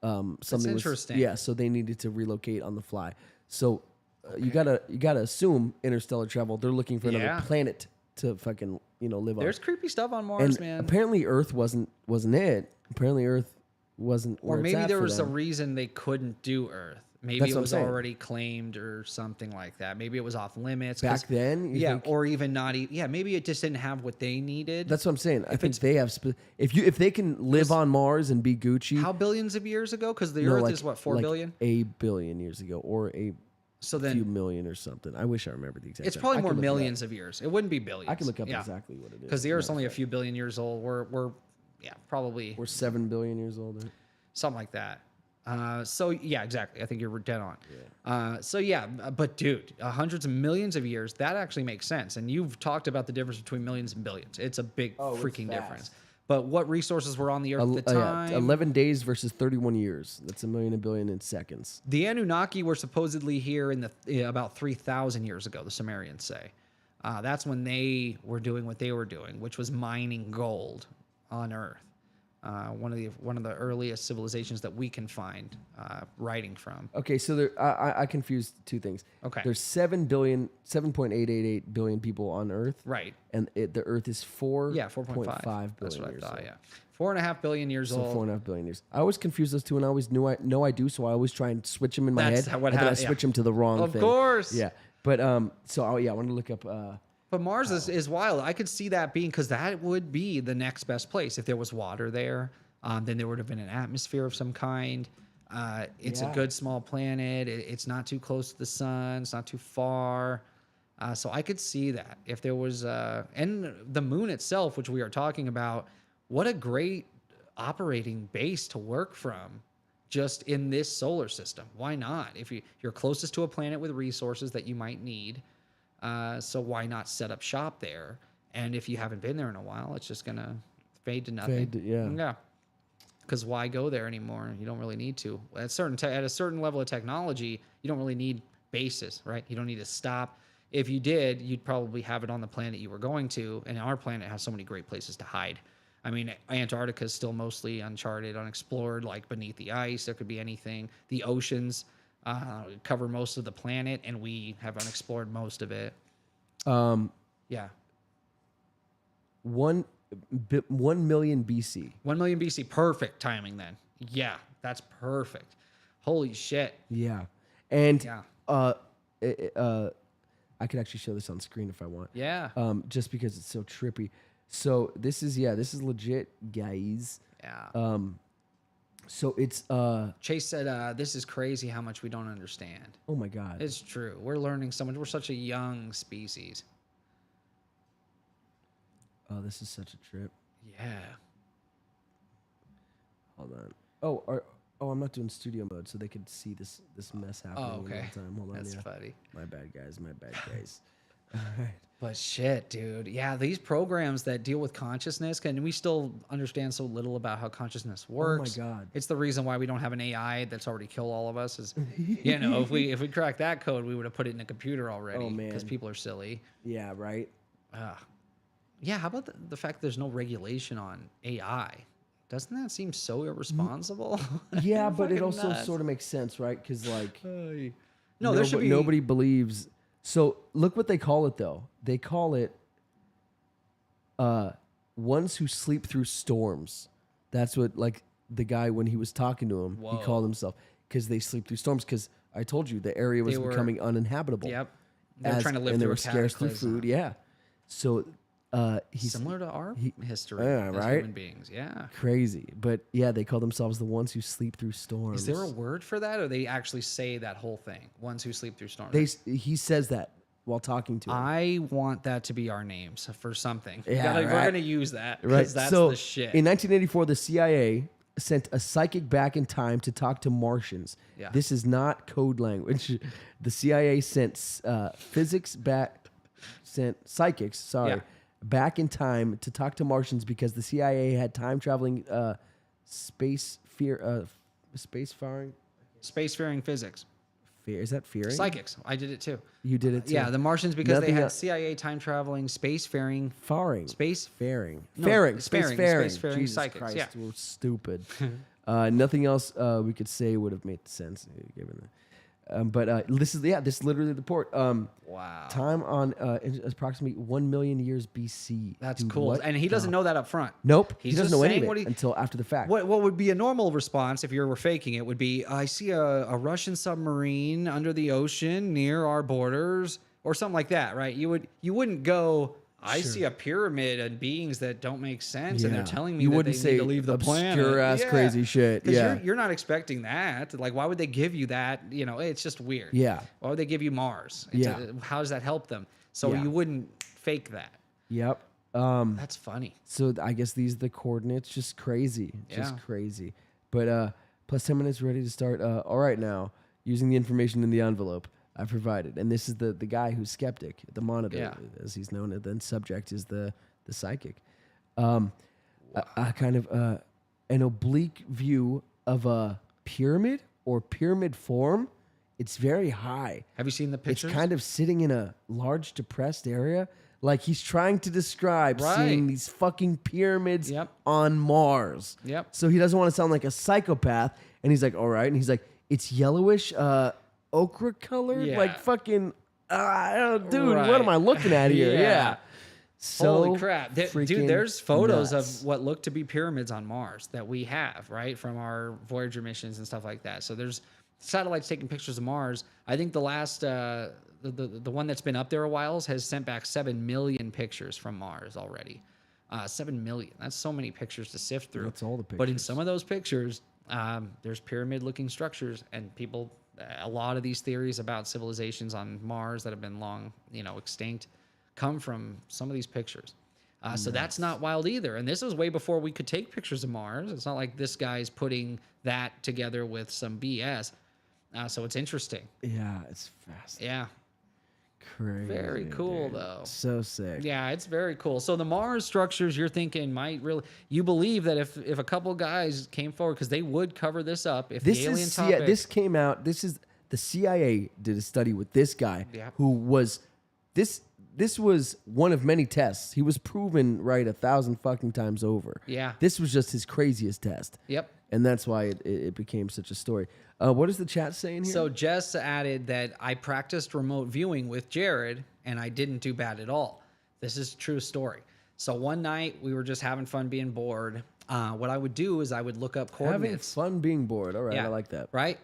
something
interesting.
was so they needed to relocate on the fly. So you gotta assume interstellar travel. They're looking for another planet to fucking live on.
There's creepy stuff on Mars,
And
man.
apparently Earth wasn't it. Apparently Earth wasn't.
Or
where it's
maybe
at
there
for
was a
them.
reason they couldn't do Earth. Maybe
That's
it
what I'm
was
saying.
already claimed or something like that. Maybe it was off limits.
Back then, you think?
or even not. Maybe it just didn't have what they needed.
That's what I'm saying. I think they have. If they can live on Mars and be Gucci,
how billions of years ago? Because the Earth is what, 4 billion?
A billion years ago, or a
So then
few million or something. I wish I remember the exact.
it's
time.
probably
I
more
could look it up.
millions of years. It wouldn't be billions.
I can look up exactly what it is.
Because the Earth's only a few billion years old. We're probably
We're 7 billion years old. Right?
something like that. So yeah, exactly. I think you're dead on. But dude, hundreds of millions of years, that actually makes sense. And you've talked about the difference between millions and billions. It's a big freaking difference. But what resources were on the Earth at the time?
11 days versus 31 years. That's a million, a billion in seconds.
The Anunnaki were supposedly here in about 3,000 years ago, the Sumerians say. That's when they were doing what they were doing, which was mining gold on Earth. One of the earliest civilizations that we can find writing from.
Okay, so I confused two things.
Okay.
There's 7.888 billion people on Earth.
Right.
And the Earth is 4.5
4.5
billion
That's what I
years
thought,
old.
yeah. 4.5 billion years
So
old.
4.5 billion years. I always confuse those two, and I always know I do, so I always try and switch them in my
That's
head.
what
and then I
happened,
switch them to the wrong
Of
thing.
course.
Yeah. But I wanted to look up.
But Mars is wild. I could see that being, because that would be the next best place. If there was water there, then there would have been an atmosphere of some kind. It's a good small planet. It's not too close to the sun. It's not too far. So I could see that if there was, and the moon itself, which we are talking about, what a great operating base to work from just in this solar system. Why not? If you're closest to a planet with resources that you might need, so why not set up shop there? And if you haven't been there in a while, it's just going to fade to nothing. Yeah. Because why go there anymore? You don't really need to. At a certain level of technology, you don't really need bases, right? You don't need to stop. If you did, you'd probably have it on the planet you were going to. And our planet has so many great places to hide. I mean, Antarctica is still mostly uncharted, unexplored, like beneath the ice. There could be anything. The oceans cover most of the planet, and we have unexplored most of it. Yeah.
1 million BC.
1 million BC. Perfect timing then. Yeah, that's perfect. Holy shit.
Yeah. And
Yeah.
I could actually show this on screen if I want.
Yeah.
Just because it's so trippy. So this is legit, guys.
Yeah.
So it's
Chase said, this is crazy how much we don't understand.
oh my god.
It's true. We're learning so much. We're such a young species.
Oh, this is such a trip.
Yeah.
Hold on. I'm not doing studio mode, so they could see this mess happening
Oh, okay.
in real time. Hold on.
That's
yeah.
funny.
My bad, guys.
But shit, dude. Yeah, these programs that deal with consciousness, and we still understand so little about how consciousness works.
Oh my God.
It's the reason why we don't have an AI that's already killed all of us. Is if we cracked that code, we would have put it in a computer already.
Oh, man.
Because people are silly.
Yeah, right.
Yeah, how about the fact there's no regulation on AI? Doesn't that seem so irresponsible?
Yeah, but it
Fucking
also
nuts.
sort of makes sense, right? Because like,
No, there should be
nobody believes. So look what they call it though. They call it ones who sleep through storms. That's what like the guy when he was talking to him, he called himself because they sleep through storms. Because I told you the area was becoming uninhabitable.
Yep. They're trying to live
and
through
they were
a
scarce through
cataclysm.
food. Yeah. So he's
Similar to our history
Yeah,
as
right?
human beings. Yeah.
crazy. But yeah, they call themselves the ones who sleep through storms.
Is there a word for that, or they actually say that whole thing? Ones who sleep through storms.
He says that while talking to him.
I want that to be our names for something.
Yeah,
We're
right.
gonna use that
Right.
because that's
So
the shit.
in 1984, the CIA sent a psychic back in time to talk to Martians.
Yeah.
This is not code language. The CIA sent psychics,
Yeah.
back in time to talk to Martians because the CIA had time traveling spacefaring.
Spacefaring physics.
Is that fearing?
Psychics. I did it too.
You did it too.
Yeah, the Martians because
Nothing
they had
else.
CIA time traveling, spacefaring,
Faring.
space.
Faring.
No,
Faring.
sparing,
Spacefaring.
spacefaring
Jesus
psychics,
Christ,
yeah.
we're stupid. Nothing else we could say would have made sense. Given that. But this is literally the port.
Wow.
Time on approximately 1 million years BC.
That's
Dude,
cool.
what
And he doesn't know that up front.
Nope.
He's
he doesn't
just
know any
saying
of
what
it
he-
until after the fact.
What would be a normal response if you were faking it would be, I see a Russian submarine under the ocean near our borders or something like that, right? You wouldn't go, I see a pyramid and beings that don't make sense and they're
Yeah.
telling me
You
that
wouldn't
they
say
need to leave the planet.
obscure ass crazy shit.
'Cause
Yeah.
You're not expecting that. Like, why would they give you that? It's just weird.
Yeah.
Why would they give you Mars?
Yeah.
How does that help them? So
Yeah.
you wouldn't fake that.
Yep.
That's funny.
So I guess these are the coordinates. Just crazy. Just
Yeah.
crazy. But plus 10 minutes ready to start. All right now, using the information in the envelope I provided. And this is the guy who's skeptic, the monitor, as he's known. And then subject is the psychic. A kind of an oblique view of a pyramid or pyramid form. It's very high.
Have you seen the pictures?
It's kind of sitting in a large depressed area. Like he's trying to describe seeing these fucking pyramids
Yep.
on Mars.
Yep.
So he doesn't want to sound like a psychopath. And he's like, all right. And he's like, it's yellowish, ochre colored.
Yeah.
Like fucking, dude,
Right.
what am I looking at here?
Yeah.
Yeah. So
Holy crap.
freaking
Dude, there's photos
nuts.
of what look to be pyramids on Mars that we have, right? From our Voyager missions and stuff like that. So there's satellites taking pictures of Mars. I think the last, the one that's been up there a while has sent back 7 million pictures from Mars already. 7 million. That's so many pictures to sift through.
That's all the
But in
pictures.
some of those pictures, there's pyramid-looking structures, and people, a lot of these theories about civilizations on Mars that have been long, extinct, come from some of these pictures. So that's not wild either. And this is way before we could take pictures of Mars. It's not like this guy's putting that together with some BS. So it's interesting.
Yeah, it's fast.
Yeah.
Crazy.
Very cool,
dude.
though.
So sick.
Yeah, it's very cool. So the Mars structures you're thinking might really, you believe that if a couple guys came forward, because they would cover this up, if
This
the alien
is
topic.
this came out. This is the CIA did a study with this guy who was this was one of many tests. He was proven right 1,000 fucking times over.
Yeah.
This was just his craziest test.
Yep.
And that's why it became such a story. What is the chat saying here?
So Jess added that I practiced remote viewing with Jared and I didn't do bad at all. This is a true story. So one night we were just having fun being bored. What I would do is I would look up
having
coordinates.
fun being bored. All right,
Yeah,
I like that.
Right?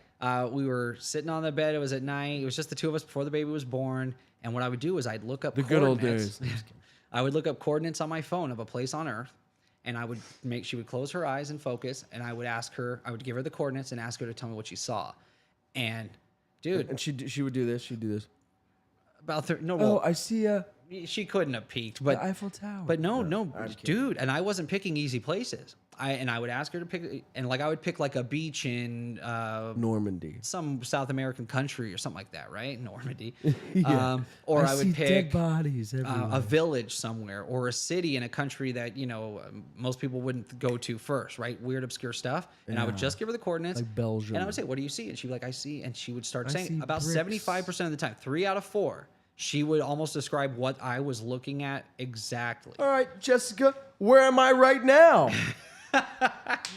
We were sitting on the bed. It was at night. It was just the two of us before the baby was born. And what I would do is I'd look up
The good old
coordinates.
days.
I would look up coordinates on my phone of a place on Earth, and I would she would close her eyes and focus, and I would give her the coordinates and ask her to tell me what she saw. And dude,
And she would do this. She'd do this.
well,
I see
she couldn't have peeked, but
the Eiffel Tower.
but no,
I'm kidding.
dude, and I wasn't picking easy places. I would ask her to pick, and like I would pick like a beach in
Normandy.
some South American country or something like that, right? Normandy.
Yeah.
Or I
see
would
dead
pick
bodies everywhere.
a village somewhere or a city in a country that, most people wouldn't go to first, right? Weird, obscure stuff. And I would just give her the coordinates.
Like Belgium.
And I would say, what do you see? And she'd be like, I see. And she would start saying
see
about
bricks.
75% of the time, 3 out of 4, she would almost describe what I was looking at exactly.
All right, Jessica, where am I right now?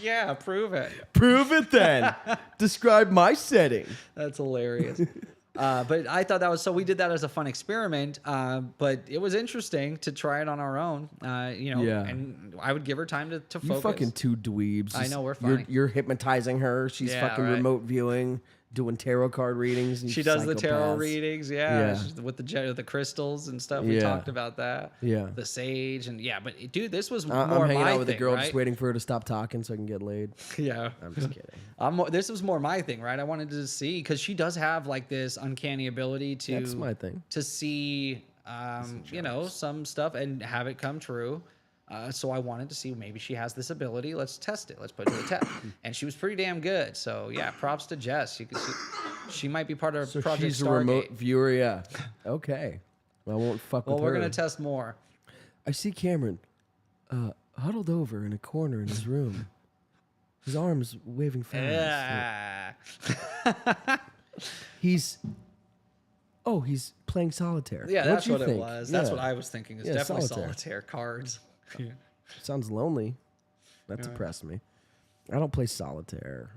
Yeah, prove it.
Prove it then. Describe my setting.
That's hilarious. But I thought that was, so we did that as a fun experiment, but it was interesting to try it on our own,
Yeah.
and I would give her time to focus.
You fucking two dweebs.
I know, we're funny.
You're hypnotizing her. She's
Yeah,
fucking
right.
remote viewing, doing tarot card readings. And
She does the tarot
psychopaths.
readings,
Yeah.
with the crystals and stuff. We
Yeah.
talked about that.
Yeah.
The sage and but dude, this was
I'm
more
hanging
my
out with
thing,
a girl
right?
just waiting for her to stop talking so I can get laid.
Yeah,
I'm just kidding.
this was more my thing, right? I wanted to see because she does have like this uncanny ability to
That's my thing.
to see some stuff and have it come true. So I wanted to see maybe she has this ability. Let's test it. Let's put it to the test. And she was pretty damn good. So yeah, props to Jess. You can see she might be part of
So
Project
she's a
Stargate.
remote viewer, yeah. Okay. I won't fuck
Well,
with
we're
her.
gonna test more.
I see Cameron huddled over in a corner in his room. His arms waving fast.
Yeah.
He's playing solitaire.
Yeah,
What'd
that's
you
what it
think?
was. That's
Yeah.
what I was thinking. It's
Yeah,
definitely
solitaire.
solitaire cards. Yeah.
Sounds lonely. That depressed me. I don't play solitaire.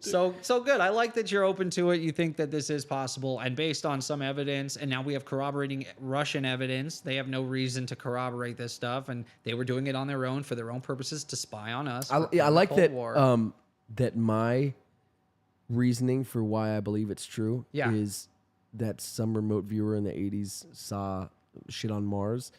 So good. I like that you're open to it. You think that this is possible, and based on some evidence, and now we have corroborating Russian evidence. They have no reason to corroborate this stuff, and they were doing it on their own for their own purposes to spy on us.
I
for the
like
Cold
that.
War.
That my reasoning for why I believe it's true
Yeah.
is that some remote viewer in the '80s saw shit on Mars,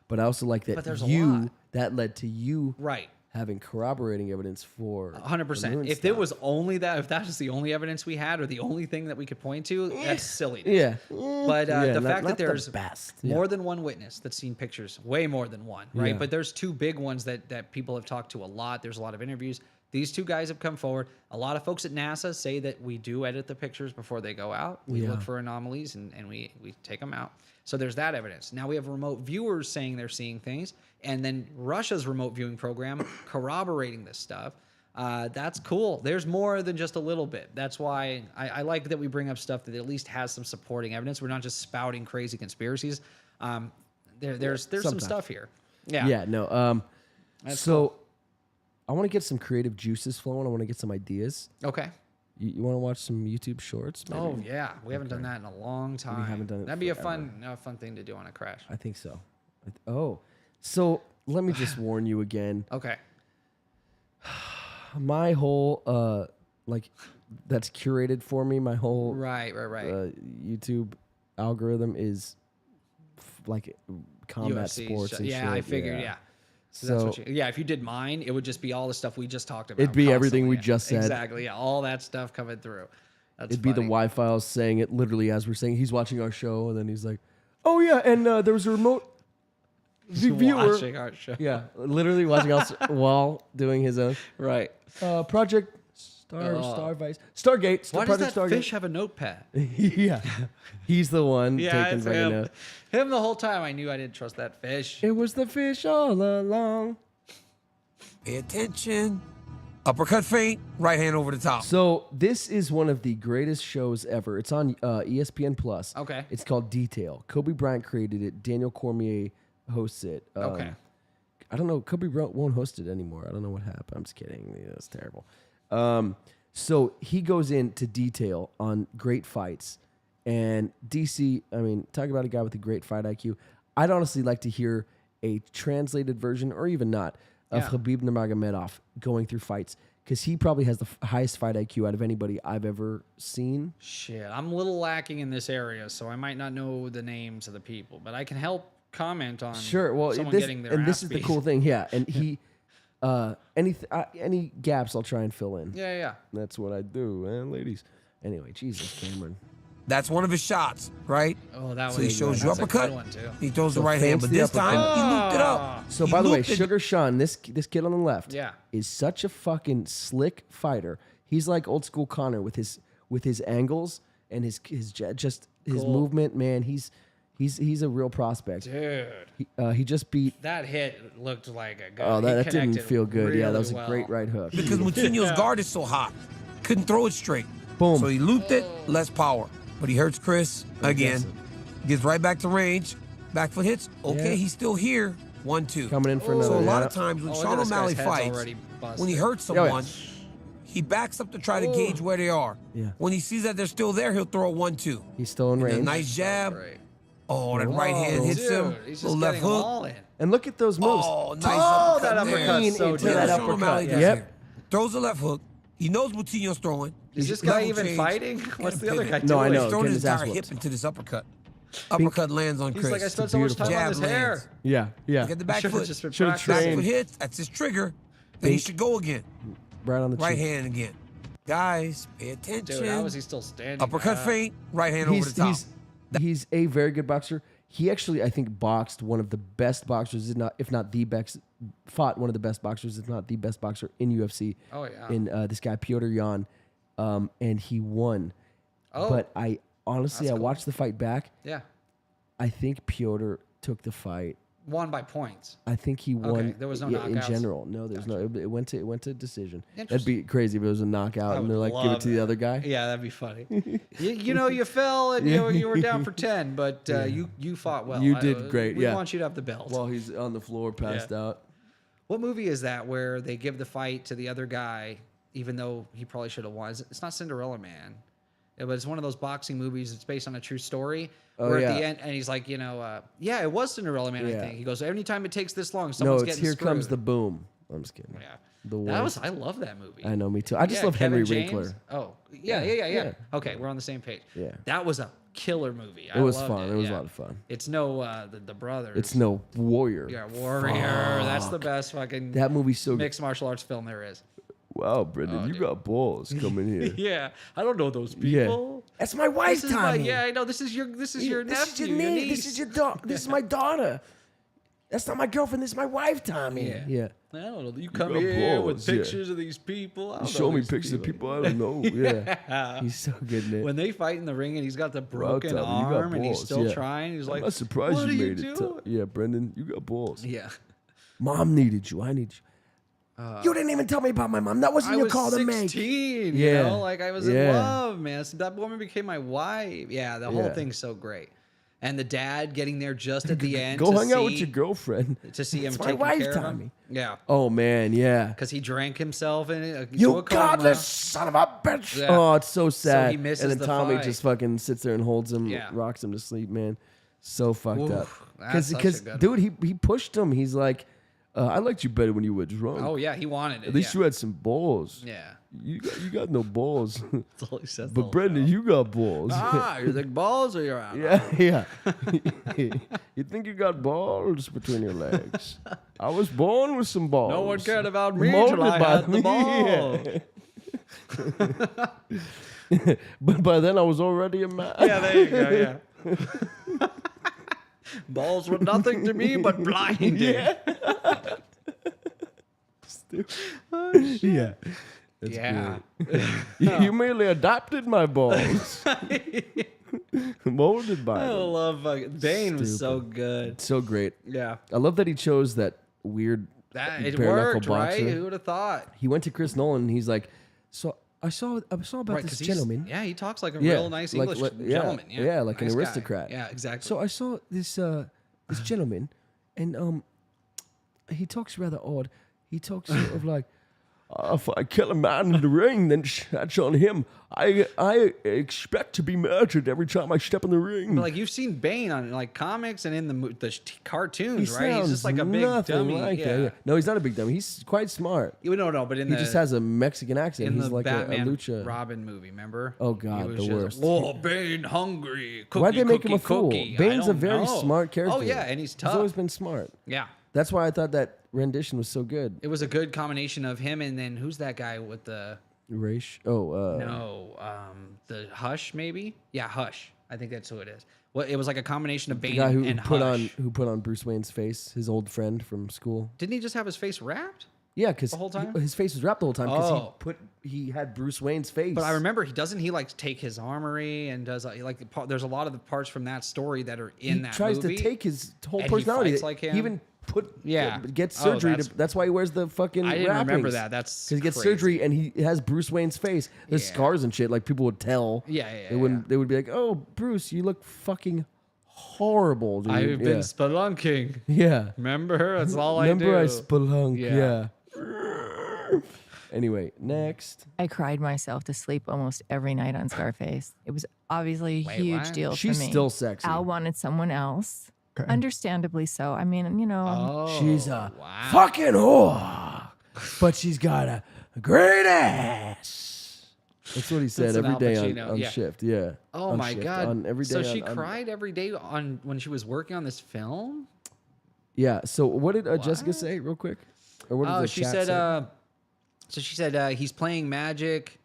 but I also like
But
that
there's a lot.
that led to you
Right.
having corroborating evidence for
100%. If there was only that, if that was the only evidence we had or the only thing that we could point to, that's silly.
yeah,
But the fact that there's
best.
more than one witness that's seen pictures, way more than one, right?
Yeah.
But there's 2 big ones that people have talked to a lot. There's a lot of interviews. These 2 guys have come forward. A lot of folks at NASA say that we do edit the pictures before they go out. We look for anomalies and we take them out. So there's that evidence. Now we have remote viewers saying they're seeing things, and then Russia's remote viewing program corroborating this stuff. That's cool. There's more than just a little bit. That's why I like that we bring up stuff that at least has some supporting evidence. We're not just spouting crazy conspiracies. There's some
Sometimes.
stuff here. Yeah.
Yeah, no.
That's
So I want to get some creative juices flowing. I want to get some ideas.
Okay.
You want to watch some YouTube shorts? Maybe?
Oh yeah, we haven't done that in a long time.
haven't done it
That'd be a
forever.
fun thing to do on a crash.
I think so. So let me just warn you again.
Okay.
My whole that's curated for me. My whole
Right.
YouTube algorithm is like combat
UFC
sports and
yeah,
shit.
I figured. Yeah. So that's what if you did mine, it would just be all the stuff we just talked about.
It'd be everything we
constantly.
just said.
Exactly. Yeah. All that stuff coming through. That's
it'd be the
funny.
Y-Files saying it literally as we're saying. He's watching our show, and then he's like, "Oh yeah, and there was a remote viewer
watching our show.
Yeah, literally watching us while doing his own
Right.
Project Stargate.
Why does
Project
that
Stargate.
fish have a notepad?
Yeah, he's the one taking
it's
fucking
him.
notes.
Him the whole time. I knew I didn't trust that fish.
It was the fish all along.
Pay attention. Uppercut feint, right hand over the top.
So this is one of the greatest shows ever. It's on ESPN Plus.
Okay.
It's called Detail. Kobe Bryant created it. Daniel Cormier hosts it.
Okay.
I don't know. Kobe Bryant won't host it anymore. I don't know what happened. I'm just kidding. Yeah, it's terrible. So he goes into detail on great fights. And DC, I mean, talk about a guy with a great fight IQ. I'd honestly like to hear a translated version, or even not, of Khabib Nurmagomedov going through fights, because he probably has the highest fight IQ out of anybody I've ever seen.
Shit, I'm a little lacking in this area, so I might not know the names of the people, but I can help comment on
Sure. Well,
someone
this,
getting their
and
ass
this is the
beat.
cool thing. Yeah, and he, any gaps I'll try and fill in.
Yeah.
That's what I do, man, ladies. Anyway, Jesus, Cameron.
That's one of his shots, right?
Oh, that was
So he shows you
that's a good
uppercut.
one, too.
He throws
So
the right hand,
feints
but
the
this time
uppercut.
he looped it up.
So
He
by the way,
looped it.
Sugar Sean, this kid on the left,
Yeah.
is such a fucking slick fighter. He's like old school Connor with his angles and his
Cool.
movement. Man, he's a real prospect.
Dude,
He just beat.
that hit looked like a good.
Oh,
he
that didn't
connected
feel good. Yeah, that
really
was a
well.
great right hook.
Because Moutinho's guard is so hot. Couldn't throw it straight.
Boom.
So he looped it, less power. But he hurts Chris again.
Aggressive.
Gets right back to range. Back foot hits. Okay,
Yeah.
he's still here. 1-2.
Coming in for another.
So a lot
yeah.
of times when
Oh, look
Sean
at this guy's
O'Malley
head's
fights,
already
when he
busted.
hurts
Oh, yeah.
someone, he backs up to try to gauge where they are.
Yeah.
When he sees that they're still there, he'll throw a 1-2.
He's still in
A
range.
nice jab.
Great.
Oh, that right hand hits
dude,
him.
He's just
Little left
getting them
hook.
all in.
And look at those moves.
Oh, nice
Oh,
uppercut
that
there.
uppercut's
Clean
so
into
good.
that
Sean
uppercut.
O'Malley does
Yep.
here. Throws the left hook. He knows Moutinho's throwing.
Is this
His
guy
level
even
change.
fighting? What's the other guy doing?
No, I know.
He's throwing
getting
his
his ass
entire
whooped.
hip into this uppercut. Uppercut lands on
He's
Chris.
like, I spent so much time on
Jab
his hair.
lands.
Yeah, yeah.
Get the back
Should've
foot.
just been
Should've
practicing.
Back
trained.
foot hits. That's his trigger. Then he should go again.
Right on the
Right
cheek.
hand again. Guys, pay attention.
Dude, how is he still standing?
Uppercut feint. Right hand over
He's,
the top.
he's a very good boxer. He actually, I think, boxed one of the best boxers, if not the best, fought one of the best boxers, if not the best boxer in UFC.
Oh, yeah.
In this guy, Piotr Jan. And he won.
Oh.
But I honestly,
That's
I
cool.
watched the fight back.
Yeah.
I think Piotr took the fight.
Won by points.
I think he won.
there was no
in
knockouts?
general. No, there's no. It went to decision. That'd
Interesting.
be crazy if it was a knockout
I
and they're
would
like, give it
love
to the
that.
other guy.
Yeah, that'd be funny. you fell and you were down for 10, but you fought well.
You did great,
We
yeah.
want you to have the belt.
While he's on the floor, passed out.
What movie is that where they give the fight to the other guy, even though he probably should have won? It's not Cinderella Man. It was one of those boxing movies. It's based on a true story.
Oh,
where
yeah.
at the end, and he's like, yeah, it was Cinderella Man. I
Yeah.
think he goes, anytime it takes this long,
No,
someone's
it's
getting
Here
screwed.
Comes the Boom. I'm just kidding.
Yeah,
The
that was.
worst.
I love that movie.
I know, me too. I just
Yeah,
love Henry
Kevin James.
Winkler.
Oh, yeah.
yeah.
Okay, we're on the same page.
Yeah.
That was a killer movie.
It was
loved
fun. It was
yeah.
a lot of fun.
It's no the brothers.
It's no Warrior.
Yeah, Warrior. That's the best fucking
That movie's so good.
mixed martial arts film there is.
Wow, Brendan, you got balls coming here.
Yeah, I don't know those
Yeah.
people.
That's my wife,
This is my,
Tommy.
yeah, I know. This is your
This
nephew.
is your
your
niece.
niece.
This is your This is my daughter. That's not my girlfriend. This is my wife, Tommy.
Yeah.
Yeah.
I don't know. You come
got
here
balls,
with
yeah.
pictures of these people. I don't
Show
know
me
these
pictures of people I don't know. Yeah. He's so good in it.
When they fight in the ring and he's got the broken
Tommy, you got
arm and he's
balls,
still
yeah.
trying, he's like,
I'm not surprised
what
you
are
made it.
doing?
Yeah, Brendan, you got balls.
Yeah.
Mom needed you. I need you. You didn't even tell me about my mom. That wasn't
I
your
was
call to
16,
make.
you
Yeah.
know, like I was in
Yeah.
love, man. So that woman became my wife. Yeah, the whole
Yeah.
thing's so great. And the dad getting there just at the end.
Go
to
hang out with
see-
your girlfriend.
To see him
It's my
taking
wife,
care of him.
Tommy.
Yeah.
Oh man, yeah.
Because he drank himself in it.
You godless son of a bitch.
Yeah.
Oh, it's so sad.
he misses
and then
the
Tommy
fight.
just fucking sits there and holds him,
Yeah.
rocks him to sleep, man. So fucked
Oof,
up.
that's such a
Because
good
dude, he pushed him. He's like, I liked you better when you were drunk.
Oh, yeah, he wanted it.
At least
yeah.
you had some balls.
Yeah.
You got no balls.
That's all he says. the
But
whole
Brendan,
film.
you got balls.
you think balls or you're out?
Yeah, yeah. You think you got balls between your legs? I was born with some balls.
No one cared about me
Molded
till I
by
had the
me,
ball.
yeah. But by then I was already a man.
Yeah, there you go. Yeah. Balls were nothing to me but blinding.
Yeah. Yeah. That's
Yeah.
great. You merely adopted my balls. Molded by
I
them.
love Bane was so good.
So great.
Yeah.
I love that he chose that weird
That it
bare
worked,
knuckle boxer.
right? Who would have thought?
He went to Chris Nolan and he's like, so I saw about
Right,
this
'cause
gentleman.
Yeah, he talks like a
Yeah,
real nice
like-
English
like- yeah,
gentleman. Yeah,
yeah, like an
Nice guy.
aristocrat.
Yeah, exactly.
So I saw this gentleman, and he talks rather odd. He talks sort of like, if I kill a man in the ring, then that's on him. I expect to be murdered every time I step in the ring.
But like you've seen Bane on like comics and in the cartoons,
he
right? He's
sounds
just like a big
nothing
dummy.
like
yeah.
that, yeah. No, he's not a big dummy. He's quite smart.
No, but in
He
the
just has a Mexican accent.
in
He's
the
like
Batman
a lucha.
Robin movie, remember?
Oh,
He
God,
was
the
just,
worst.
Oh, Bane hungry. Cookie,
Why'd they make him a fool?
cookie. I
Bane's a
don't
very
know.
smart character.
Oh yeah, and he's tough.
He's always been smart.
Yeah.
That's why I thought that rendition was so good.
It was a good combination of him and then who's that guy with the
Raish. Oh,
No, the Hush maybe. Yeah, Hush. I think that's who it is. Well, it was like a combination of
the
Bane
guy who
and
put
Hush.
on Bruce Wayne's face, his old friend from school.
Didn't he just have his face wrapped?
Yeah, because
The whole time?
his face was wrapped the whole time because
Oh.
he had Bruce Wayne's face.
But I remember he like take his armory and does there's a lot of the parts from that story that are in
he
that
tries
movie.
to take his whole
and he
personality.
fights like him.
He even gets
Oh,
surgery.
that's-
That's why he wears the fucking.
I didn't remember
wrappings.
that. That's
because he gets
crazy.
surgery and he has Bruce Wayne's face. There's
Yeah.
scars and shit. Like people would tell.
Yeah.
They would be like, "Oh, Bruce, you look fucking horrible, dude."
I've been spelunking.
Yeah.
Remember? That's all
Remember
I
I
do.
spelunk.
Yeah.
Yeah. Anyway, next.
I cried myself to sleep almost every night on Scarface. It was obviously a
Wait,
huge
what?
deal
She's
for me.
still sexy.
Al wanted someone else.
Okay.
Understandably so. I mean, you know,
Oh,
She's a
wow.
fucking whore, but she's got a great ass. That's what he said
That's an
every
Al
day
Pacino,
on
yeah.
shift. Yeah.
Oh
On
my
shift,
god!
On every day.
So she
on-
cried every day on when she was working on this film.
Yeah. So what did Jessica say, real quick? Or what did
Oh,
the
she
chat
said.
say?
So she said he's playing magic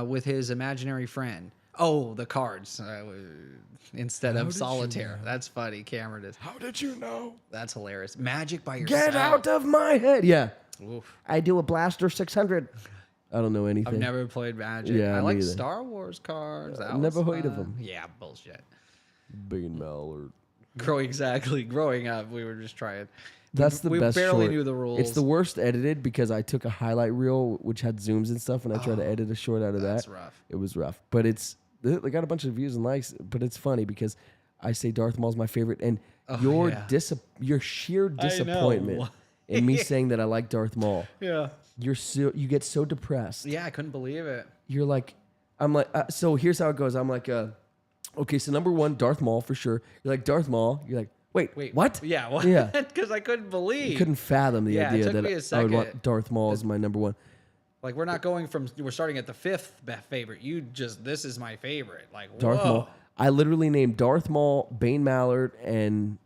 with his imaginary friend. Oh, the cards instead of solitaire. That's funny. Cameron is.
How did you know?
That's hilarious. Magic by yourself.
Get out of my head. Yeah.
Oof.
I do a blaster 600. I don't know anything.
I've never played Magic.
Yeah,
I
me
like
either.
Star Wars cards. That
never
was
heard of
fun.
them.
Yeah, bullshit.
Bane Mallard.
Growing up, we were just trying.
That's the
we
best
barely
short.
knew the rules.
It's the worst edited because I took a highlight reel which had zooms and stuff, and I tried to edit a short out of
That's
that.
rough.
It was rough, but they got a bunch of views and likes. But it's funny because I say Darth Maul's my favorite, and your
yeah.
your sheer disappointment in me saying that I like Darth Maul.
Yeah.
You get so depressed.
Yeah, I couldn't believe it.
You're like, I'm like, so here's how it goes. I'm like, okay, so number one, Darth Maul for sure. You're like Darth Maul. You're like, wait, what?
Yeah, what?
Yeah.
Because I couldn't believe.
You couldn't fathom the
Yeah, it
idea
took
that
me a
I would
second.
want Darth Maul as my number one.
Like we're starting at the fifth favorite. This is my favorite. Like
Darth
whoa.
Maul. I literally named Darth Maul, Bane Mallard, and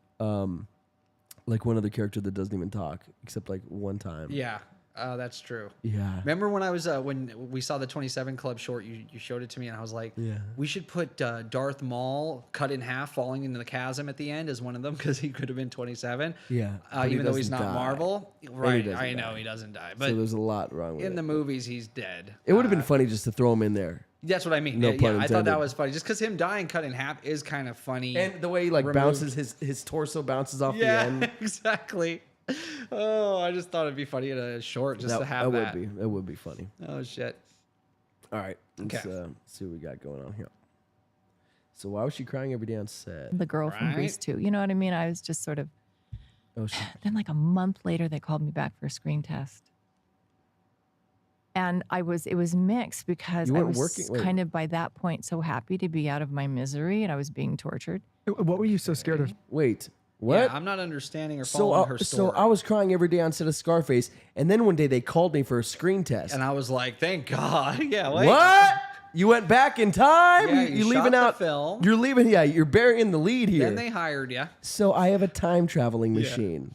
like one other character that doesn't even talk except like one time.
Yeah, that's true.
Yeah.
Remember when I was when we saw the 27 Club short? You showed it to me, and I was like,
Yeah.
we should put Darth Maul cut in half, falling into the chasm at the end as one of them because he could have been 27.
Yeah, but he
even though he's
doesn't
not
die.
Marvel,
he
right?
doesn't
I know
die.
he doesn't die, but
So there's a lot wrong with
in
it.
the movies he's dead.
It would have been funny just to throw him in there.
That's what I mean.
No
Yeah,
pun
I thought that
intended.
was funny. Just because him dying cut in half is kind of funny.
And the way he like
Removed.
bounces his torso bounces off the
yeah,
end.
exactly. Oh, I just thought it'd be funny in a short just to have that.
It would be funny.
Oh shit.
All right, let's
Okay.
see what we got going on here. So why was she crying every day on set?
the girl from
Right.
Grease too. You know what I mean? I was just sort of.
Oh, she,
Then like a month later, they called me back for a screen test. And it was mixed because
You
I
weren't
was
working- wait.
kind of by that point so happy to be out of my misery and I was being tortured.
What were you so scared of?
wait, what?
Yeah, I'm not understanding or
So,
following her
so
story.
I was crying every day on set of Scarface, and then one day they called me for a screen test.
and I was like, thank God. Yeah. Wait.
What? You went back in time?
Yeah,
you
you
leaving
shot the
out
film.
You're leaving. Yeah, you're burying the lead here.
Then they hired you.
So I have a time traveling machine.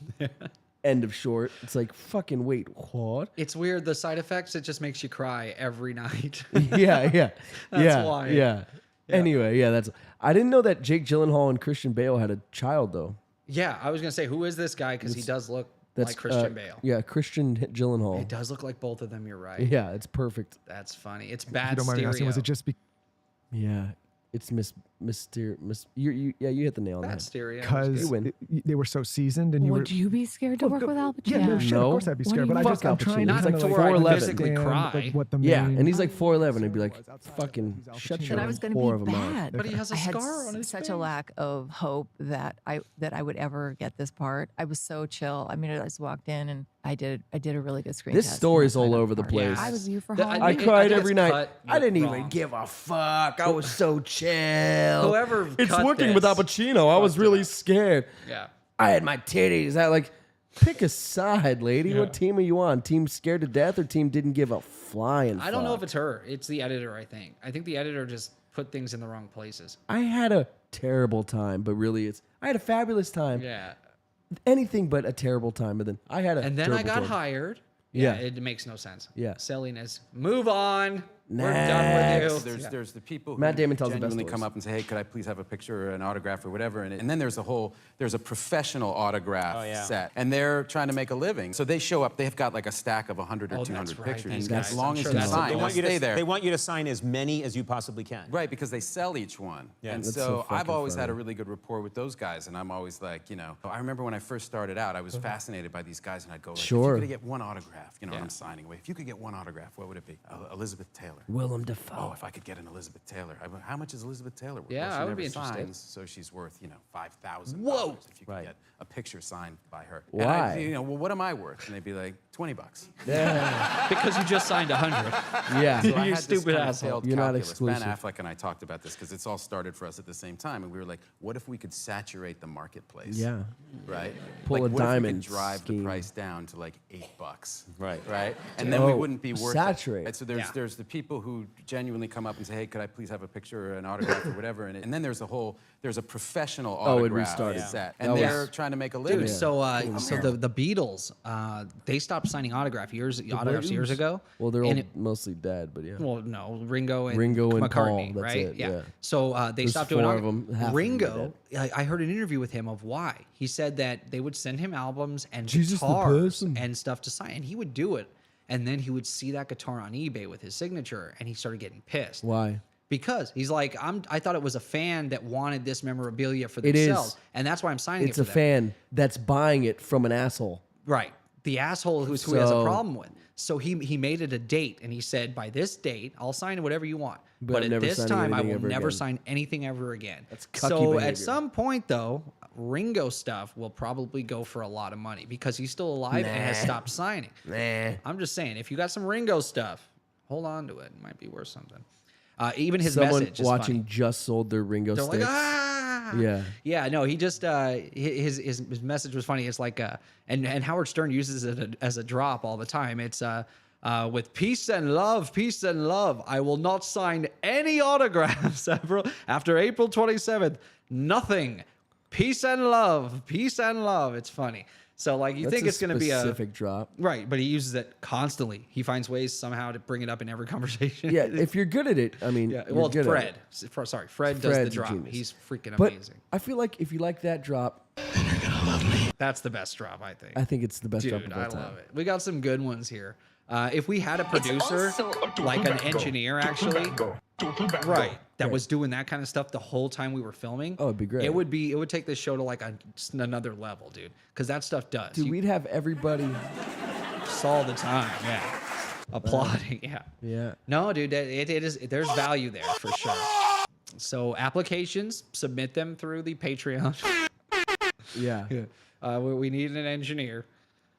End of short. It's like fucking wait, what?
It's weird. The side effects, it just makes you cry every night.
Yeah.
That's why.
Yeah. Anyway, yeah, that's. I didn't know that Jake Gyllenhaal and Christian Bale had a child though.
Yeah, I was gonna say, who is this guy? Because he does look
That's
like Christian Bale.
Yeah, Christian Gyllenhaal.
It does look like both of them. You're right.
Yeah, it's perfect.
That's funny. It's
If you
bad
don't mind me asking,
stereo.
was it just
Yeah, it's you hit the nail on the
bad
head.
stereo?
because
You win.
they were so seasoned and you were?
Would you be scared to
Well,
work with Al Pacino?
Yeah, no shit.
No.
Of course I'd be
What
scared,
do
but
you
I just
fuck
I'm
Al
trying
Pacino?
to
He's
kinda
like
like
4'11".
Physically
understand,
cry.
like, what the
Yeah,
main-
and he's like 4'11". I'd be like,
outside of
fucking
he's Al
shut
Pacino.
your
That I was going to
whore
be
of a mouth.
bad.
But he has a
I had
scar on his
such
face.
a lack of hope that I would ever get this part. I was so chill. I mean, I just walked in and I did a really good screen
This
test.
story's
and I
all
got
over the
part.
place.
I was you for
The-
Hollywood.
I
think-
cried
think
every
it's
night.
cut
I didn't
wrong.
even give a fuck. I was so chill.
Whoever
it's
cut
working with Al
this
Pacino. I was
fucked it
really
up.
scared.
Yeah.
I had my titties. I like pick a side, lady. What team are you on? Team scared to death or team didn't give a flying?
I don't know if
fuck?
it's her. It's the editor. I think the editor just put things in the wrong places.
I had a terrible time, but really, I had a fabulous time.
Yeah.
Anything but a terrible time. But then I had a.
And then I
terrible
got
time.
hired.
Yeah.
It makes no sense.
Yeah.
Silliness. Move on. We're done with you.
There's the people who
Matt Damon tells the best
genuinely come
stories.
up and say, hey, could I please have a picture or an autograph or whatever? And then there's a professional autograph set. And they're trying to make a living. So they show up, they've got like a stack of 100 or 200
that's right,
pictures.
these
And
guys.
as long
I'm
as
sure
you
that's
sign,
what
they'll stay there.
They want you to sign as many as you possibly can.
Right, because they sell each one.
Yeah.
And
That's
so,
so
I've
fucking
always had
funny.
a really good rapport with those guys, and I'm always like, you know, I remember when I first started out, I was fascinated by these guys, and I'd go, like,
Sure.
if you could get one autograph, you know what I'm signing away. If you could get one autograph, what would it be? Elizabeth Taylor.
Willem Dafoe.
Oh, if I could get an Elizabeth Taylor. How much is Elizabeth Taylor worth?
Yeah,
well, she
I would
never
be interested.
signs, so she's worth, you know, $5,000.
Whoa!
If you could get a picture signed by her.
Why?
And I'd, you know, well, what am I worth? And they'd be like, $20.
Because you just signed 100.
Yeah.
So I
You
had this
stupid
kind of
asshole.
failed
You're not
calculus.
exclusive.
Ben Affleck and I talked about this because it's all started for us at the same time, and we were like, what if we could saturate the marketplace?
Yeah.
Right?
Pull
like,
a
what
diamond
if we could drive
scheme.
the price down to like $8?
Right.
Right? And then we
Oh,
wouldn't be worth
saturate.
it. And so there's the people who genuinely come up and say, hey, could I please have a picture or an autograph or whatever? And then there's a professional
Oh, it
autograph
restarted.
set.
That
And
was-
they're trying to make a living.
Dude, so the Beatles, they stopped signing autographs years ago.
Well, they're
and
all
it-
mostly dead, but yeah.
Well, no, Ringo and
McCartney,
McCartney,
that's
right?
it, yeah.
So they
There's
stopped doing
4 of 'em, half of 'em are
Ringo, I heard an interview with him of why. He said that they would send him albums and
Jesus the
guitars
person.
and stuff to sign, and he would do it. And then he would see that guitar on eBay with his signature, and he started getting pissed.
Why?
Because he's like, I thought it was a fan that wanted this memorabilia for
It is.
themselves, and that's why I'm signing
It's
it
a
for them.
fan that's buying it from an asshole.
Right. The asshole who he has a
So-
problem with. So he made it a date, and he said, by this date, I'll sign whatever you want.
But
But, at
never
this
signing
time, I
anything
will
ever
never
again."
sign anything ever again.
That's cucky
so
behavior.
at some point, though, Ringo stuff will probably go for a lot of money because he's still alive and has stopped signing.
Nah.
I'm just saying, if you got some Ringo stuff, hold on to it. It might be worth something. Even his
Someone
message is
watching
funny.
just sold their Ringo
They're
sticks.
like, ah.
Yeah.
Yeah, no, he just his message was funny. It's like and Howard Stern uses it as a drop all the time. It's with peace and love, I will not sign any autographs after April 27th. Nothing. Peace and love. It's funny. So like you
That's
think it's going to be a
specific drop.
right, but he uses it constantly. He finds ways somehow to bring it up in every conversation.
Yeah, if you're good at it, I mean,
Yeah,
you're
well, it's
good at
Fred.
it.
Sorry, Fred does the
Fred's a
drop.
genius.
He's freaking
But
amazing.
I feel like if you like that drop,
That's the best drop, I think.
I think it's the best drop
Dude,
of all
I
time.
love it. We got some good ones here. If we had a producer, like an engineer, actually, right, that was doing that kind of stuff the whole time we were filming.
Oh, it'd be great.
It would take this show to like another level, dude. Because that stuff does.
Dude, we'd have everybody.
all the time, yeah. Applauding, yeah.
Yeah.
No, dude, it is. There's value there for sure. So applications, submit them through the Patreon.
Yeah.
We need an engineer.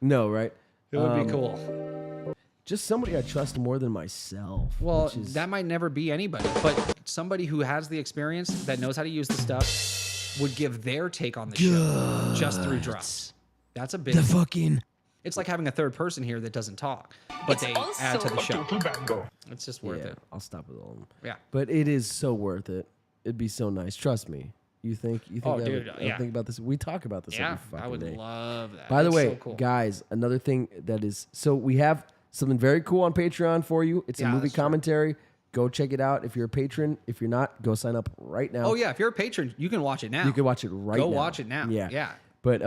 No, right?
It would be cool.
Just somebody I trust more than myself.
Well,
which is-
that might never be anybody, but somebody who has the experience that knows how to use the stuff would give their take on the show just through drops. That's a big.
fucking.
It's like having a third person here that doesn't talk, but they add to the show. It's just worth
Yeah,
it.
I'll stop with all of them.
Yeah.
But it is so worth it. It'd be so nice. Trust me. You think?
Oh,
I
dude,
would- I
yeah.
think about this. We talk about this
Yeah,
every fucking
I would
day.
love that.
By the
That's
way,
so cool.
guys, another thing that is so we have something very cool on Patreon for you. It's a
Yeah,
movie
that's true.
commentary. Go check it out. If you're a patron, if you're not, go sign up right now.
Oh yeah, if you're a patron, you can watch it now.
You can watch it right now.
Go watch it now.
Yeah.
Yeah.
But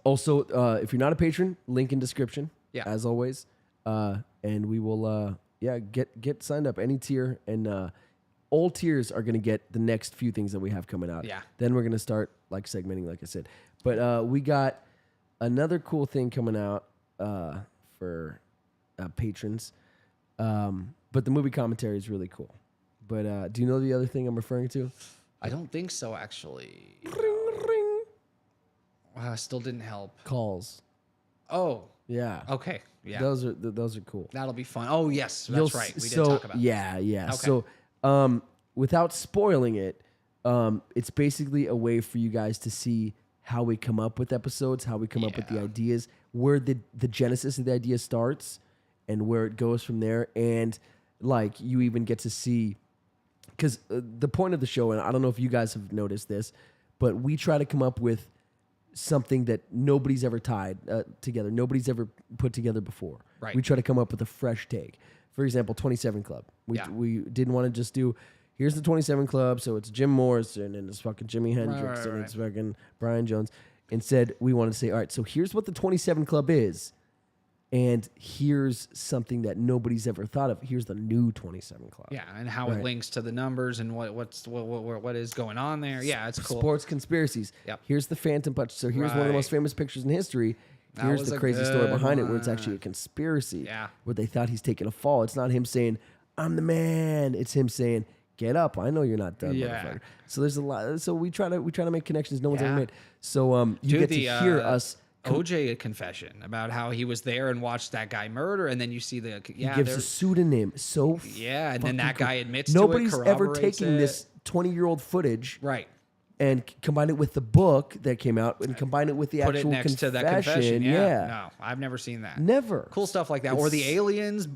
also, if you're not a patron, link in description.
Yeah.
As always. And we will get signed up any tier, and all tiers are gonna get the next few things that we have coming out.
Yeah.
Then we're gonna start like segmenting, like I said. But we got another cool thing coming out for patrons. But the movie commentary is really cool. But do you know the other thing I'm referring to?
I don't think so, actually.
Ring.
Still didn't help.
Calls.
Oh,
Yeah.
okay. Yeah.
Those are cool.
That'll be fun. Oh, yes. That's
You'll
right. We
s-
did talk about that.
Yeah.
Okay.
So, without spoiling it, it's basically a way for you guys to see how we come up with episodes, how we come up with the
Yeah.
ideas, where the genesis of the idea starts, and where it goes from there. And like you even get to see, because the point of the show, and I don't know if you guys have noticed this, but we try to come up with something that nobody's ever tied together, nobody's ever put together before.
Right.
We try to come up with a fresh take. For example, 27 Club. We didn't want to just do, here's the 27 Club, so it's Jim Morrison and it's fucking Jimi Hendrix and it's fucking Brian Jones. Instead, we wanted to say, all right, so here's what the 27 Club is, and here's something that nobody's ever thought of. Here's the new 27 Club.
Yeah, and how it links to the numbers and what is going on there. Yeah, it's cool.
Sports conspiracies.
Yep.
Here's the Phantom Punch. So here's one of the most famous pictures in history. Here's
was
the
a
crazy story
good
behind it, where it's
one.
actually a conspiracy.
Yeah.
Where they thought he's taking a fall. It's not him saying, "I'm the man." It's him saying, "Get up! I know you're not done, motherfucker." So there's a lot. So we try to make connections no one's ever made. So you get to hear us.
OJ confession about how he was there and watched that guy murder, and then you see the
He gives a pseudonym. So
and then that guy admits
nobody's
to it.
ever
corroborates
taken
it.
this 20-year-old footage
Right.
and combine it with the book that came out and combine it with the
Put it
actual
next to that confession. No, I've never seen that.
Never.
Cool stuff like that. Or the aliens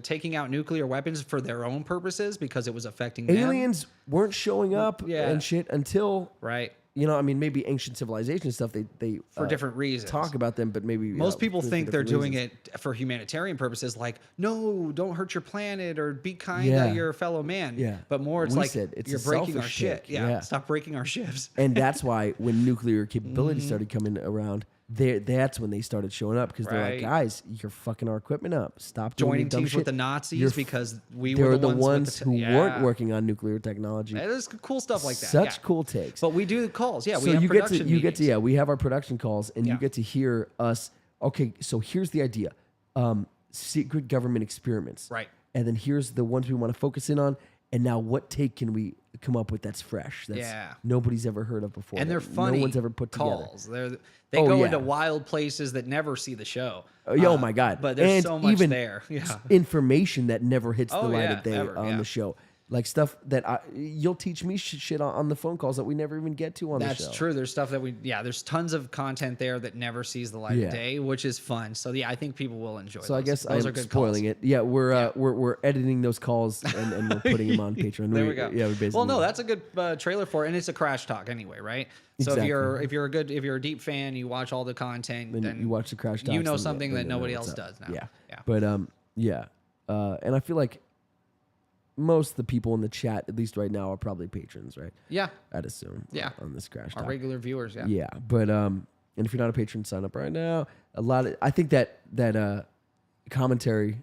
taking out nuclear weapons for their own purposes because it was affecting them.
Aliens weren't showing up and shit until
Right.
I mean, maybe ancient civilization stuff. They
For different reasons.
talk about them, but maybe
Most people
for
think they're
different
doing
reasons.
it for humanitarian purposes, like, no, don't hurt your planet or be kind
Yeah.
to your fellow man.
Yeah.
But more, it's
We
like,
said it's
you're
a
breaking our
selfish
shit.
take.
Yeah.
Yeah.
Stop breaking our ships.
And that's why when nuclear capability started coming around, that's when they started showing up because they're like,
Right.
guys, you're fucking our equipment up. Stop doing
Joining
dumb
teams
shit.
with the Nazis
You're
because we
They're
were
the
the
ones
with
who
yeah.
weren't working on nuclear technology.
That is cool stuff like that.
Such
yeah.
cool takes.
But we do the calls. Yeah,
So
we have
you get to
production meetings.
we have our production calls, and
Yeah.
you get to hear us. Okay, so here's the idea: secret government experiments,
Right.
And then here's the ones we want to focus in on. And now, what take can we come up with that's fresh? That's
Yeah.
nobody's ever heard of before.
And they're
that
funny
No one's ever put
calls.
together.
They
Oh,
go
yeah.
into wild places that never see the show.
Oh my god!
But there's
and
so much
even
there. Yeah.
information that never hits the
Oh,
light
yeah,
of day
ever,
on
yeah.
the show. Like stuff that you'll teach me shit on the phone calls that we never even get to on the show.
That's true. There's stuff that there's tons of content there that never sees the light
Yeah.
of day, which is fun. So yeah, I think people will enjoy.
So I guess
those
I'm
are good
spoiling
calls.
it. Yeah, we're editing those calls and we're putting them on Patreon.
There we go.
Yeah, we basically.
Well, no, that's a good trailer for it, and it's a crash talk anyway, right? So
Exactly.
if you're a deep fan, you watch all the content, then
you watch the crash talks.
you know
then
something
then
that
you know
nobody
what's
else
up.
does now.
Yeah,
Yeah.
But and I feel like most of the people in the chat, at least right now, are probably patrons, right?
Yeah.
I'd assume.
Yeah.
On this crash
Our
talk.
regular viewers, yeah.
Yeah, but and if you're not a patron, sign up right now. I think that commentary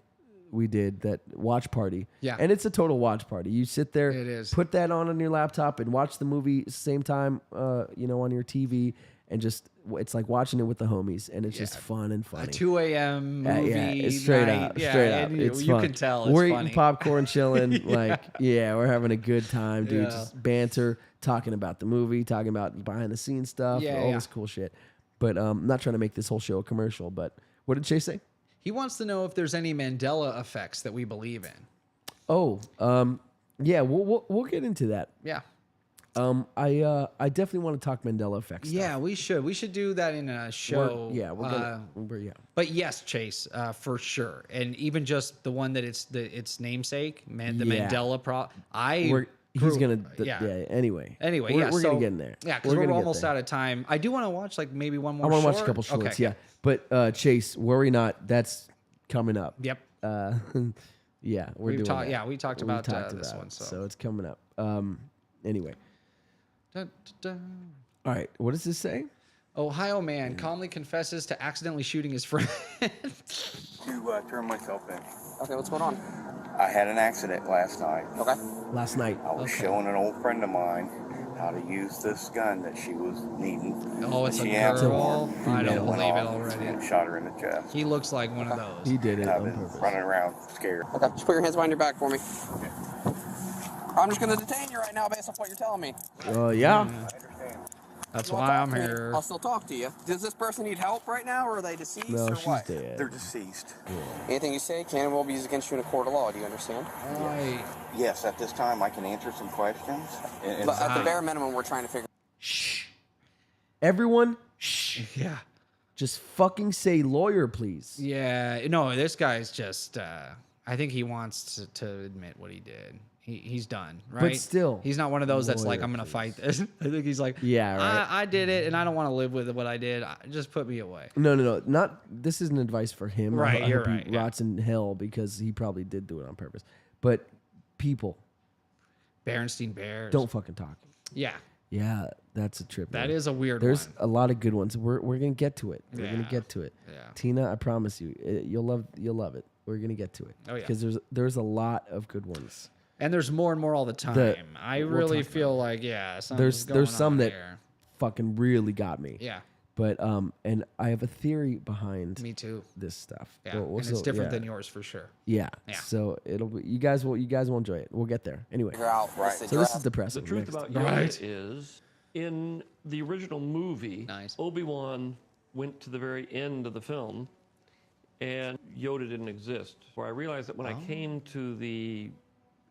we did, that watch party.
Yeah.
And it's a total watch party. You sit there,
It is.
put that on your laptop and watch the movie same time, on your TV, and just it's like watching it with the homies, and it's just fun and funny.
A 2 a.m. movie.
It's straight
night.
up,
Yeah,
straight up.
and
It's
you
fun.
can tell it's
we're
funny.
eating popcorn, chilling, like we're having a good time, dude.
Yeah.
Just banter, talking about the movie, talking about behind the scenes stuff,
Yeah,
all
yeah.
this cool shit. But I'm not trying to make this whole show a commercial. But what did Chase say?
He wants to know if there's any Mandela effects that we believe in.
Oh, yeah, we'll get into that.
Yeah.
I definitely want to talk Mandela effects.
Yeah, we should. We should do that in a show.
We're
But yes, Chase, for sure, and even just the one that its namesake, the
Yeah.
Mandela
He's gonna.
Anyway,
we're
so,
gonna get in there.
Yeah, because we're
gonna get
almost
there.
out of time. I do want to watch like maybe one more.
I want to watch a
short.
couple shorts.
Okay.
Yeah, but Chase, worry not. That's coming up.
Yep.
Yeah,
We've
doing
talked.
that.
Yeah, we talked
We've
about
talked
this
about
one.
it,
So.
it's coming up. Anyway,
Dun, dun, dun.
all right. What does this say?
Ohio man calmly confesses to accidentally shooting his friend.
To turn myself in.
Okay, what's going on?
I had an accident last night.
Okay.
Last night.
I was showing an old friend of mine how to use this gun that she was needing.
Oh, it's a
She answered
girl?
for
I
and
don't
went
believe it
off
already.
And shot her in the chest.
He looks like one of those.
He did it
And I've
on
been
purpose.
running around scared.
Okay, just put your hands behind your back for me. I'm just going to detain you right now based off what you're telling me.
Yeah.
I understand.
That's
You wanna
why
talk
I'm
to me?
here.
I'll still talk to you. Does this person need help right now, or are they deceased,
No,
or
she's
what?
dead.
They're deceased.
Anything you say can and will be used against you in a court of law. Do you understand?
Right.
Yes, at this time I can answer some questions. And
But at the bare minimum, we're trying to figure.
Shh. Everyone, shh.
Yeah.
Just fucking say lawyer, please.
Yeah. No, this guy's just. I think he wants to admit what he did. He's done, right?
still,
he's not one of those that's like,
lawyer,
I'm gonna
please.
fight this. I think he's like,
Yeah, right.
I did it, and I don't want to live with what I did. Just put me away.
No. Not this isn't advice for him.
Right,
I
you're
hope
right,
he
yeah.
rots in hell because he probably did do it on purpose. But people,
Berenstein Bears.
don't fucking talk.
Yeah,
Yeah, that's a trip.
that
man.
is a weird
There's
one.
a lot of good ones. We're gonna get to it. We're gonna
Yeah.
get to it.
Yeah.
Tina, I promise you, you'll love it. We're gonna get to it.
Oh, yeah.
Because there's a lot of good ones.
And there's more and more all the time. I
we'll
really
talk
feel like, something's
There's
going
some
on
that
here.
fucking really got me.
Yeah,
But and I have a theory behind
me too.
this stuff.
Yeah,
Well,
and it's different
yeah.
than yours for sure.
Yeah.
Yeah.
So it'll be you guys will enjoy it. We'll get there. Anyway.
Figure out
So this is depressing.
The truth
Next.
about Yoda is, in the original movie,
Nice.
Obi-Wan went to the very end of the film, and Yoda didn't exist. Where I realized that when I came to the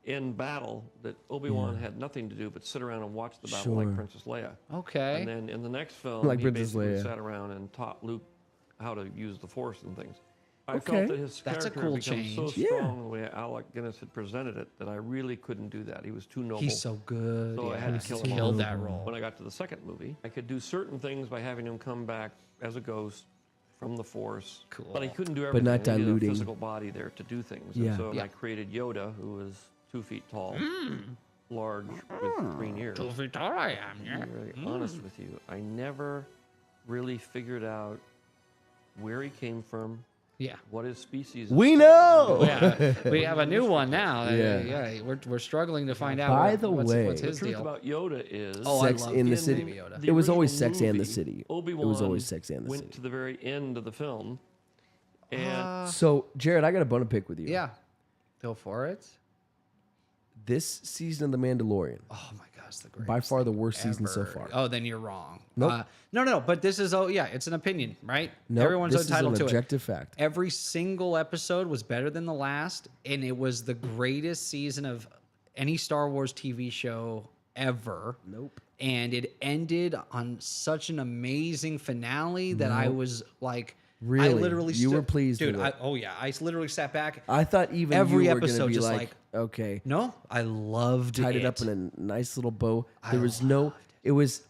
end battle, that Obi-Wan had nothing to do but sit around and watch the battle
Sure.
like Princess Leia.
Okay.
And then in the next film,
Like
he
Princess
basically
Leia.
sat around and taught Luke how to use the Force and things. I
Okay.
felt that his
That's a
character
cool
had become so
change.
Yeah.
strong the way Alec Guinness had presented it that I really couldn't do that. He was too noble.
He's so good.
So I
yeah,
had to kill him
killed
off.
that role.
When I got to the second movie, I could do certain things by having him come back as a ghost from the Force.
Cool.
But he couldn't do
But
everything.
not
He needed
diluting.
a physical body there to do things.
Yeah.
And so
Yeah.
I created Yoda, who was 2 feet tall, large, with green ears.
2 feet tall I am,
To
yeah.
be very honest with you, I never really figured out where he came from,
Yeah.
what his species is.
We know.
Yeah, we have a new one now.
Yeah.
Yeah, we're struggling to find out.
By the way-
what's
The
his
truth
deal?
about Yoda is
Oh, I
Sex
love
in the
in
City.
Baby Yoda.
the
It was always
original
Sex and the
movie,
City.
Obi-Wan
It was always Sex and the
went
City.
to the very end of the film, and
So Jared, I got a bone to pick with you.
Yeah, go for it.
This season of The Mandalorian,
Oh my gosh, the greatest
by far the worst
thing
season so
ever.
far.
Oh, then you're wrong.
Nope.
No. But this is it's an opinion, right?
Nope,
Everyone's
this is
entitled
an
to
objective
it.
fact.
Every single episode was better than the last, and it was the greatest season of any Star Wars TV show ever.
Nope.
And it ended on such an amazing finale that I was like, I
Really?
literally
You were pleased
dude.
with it?
I literally sat back.
I thought even
Every
you were
episode
gonna be
just
like,
like,
okay,
No, I loved
tied it up in a nice little bow. There was no. It was.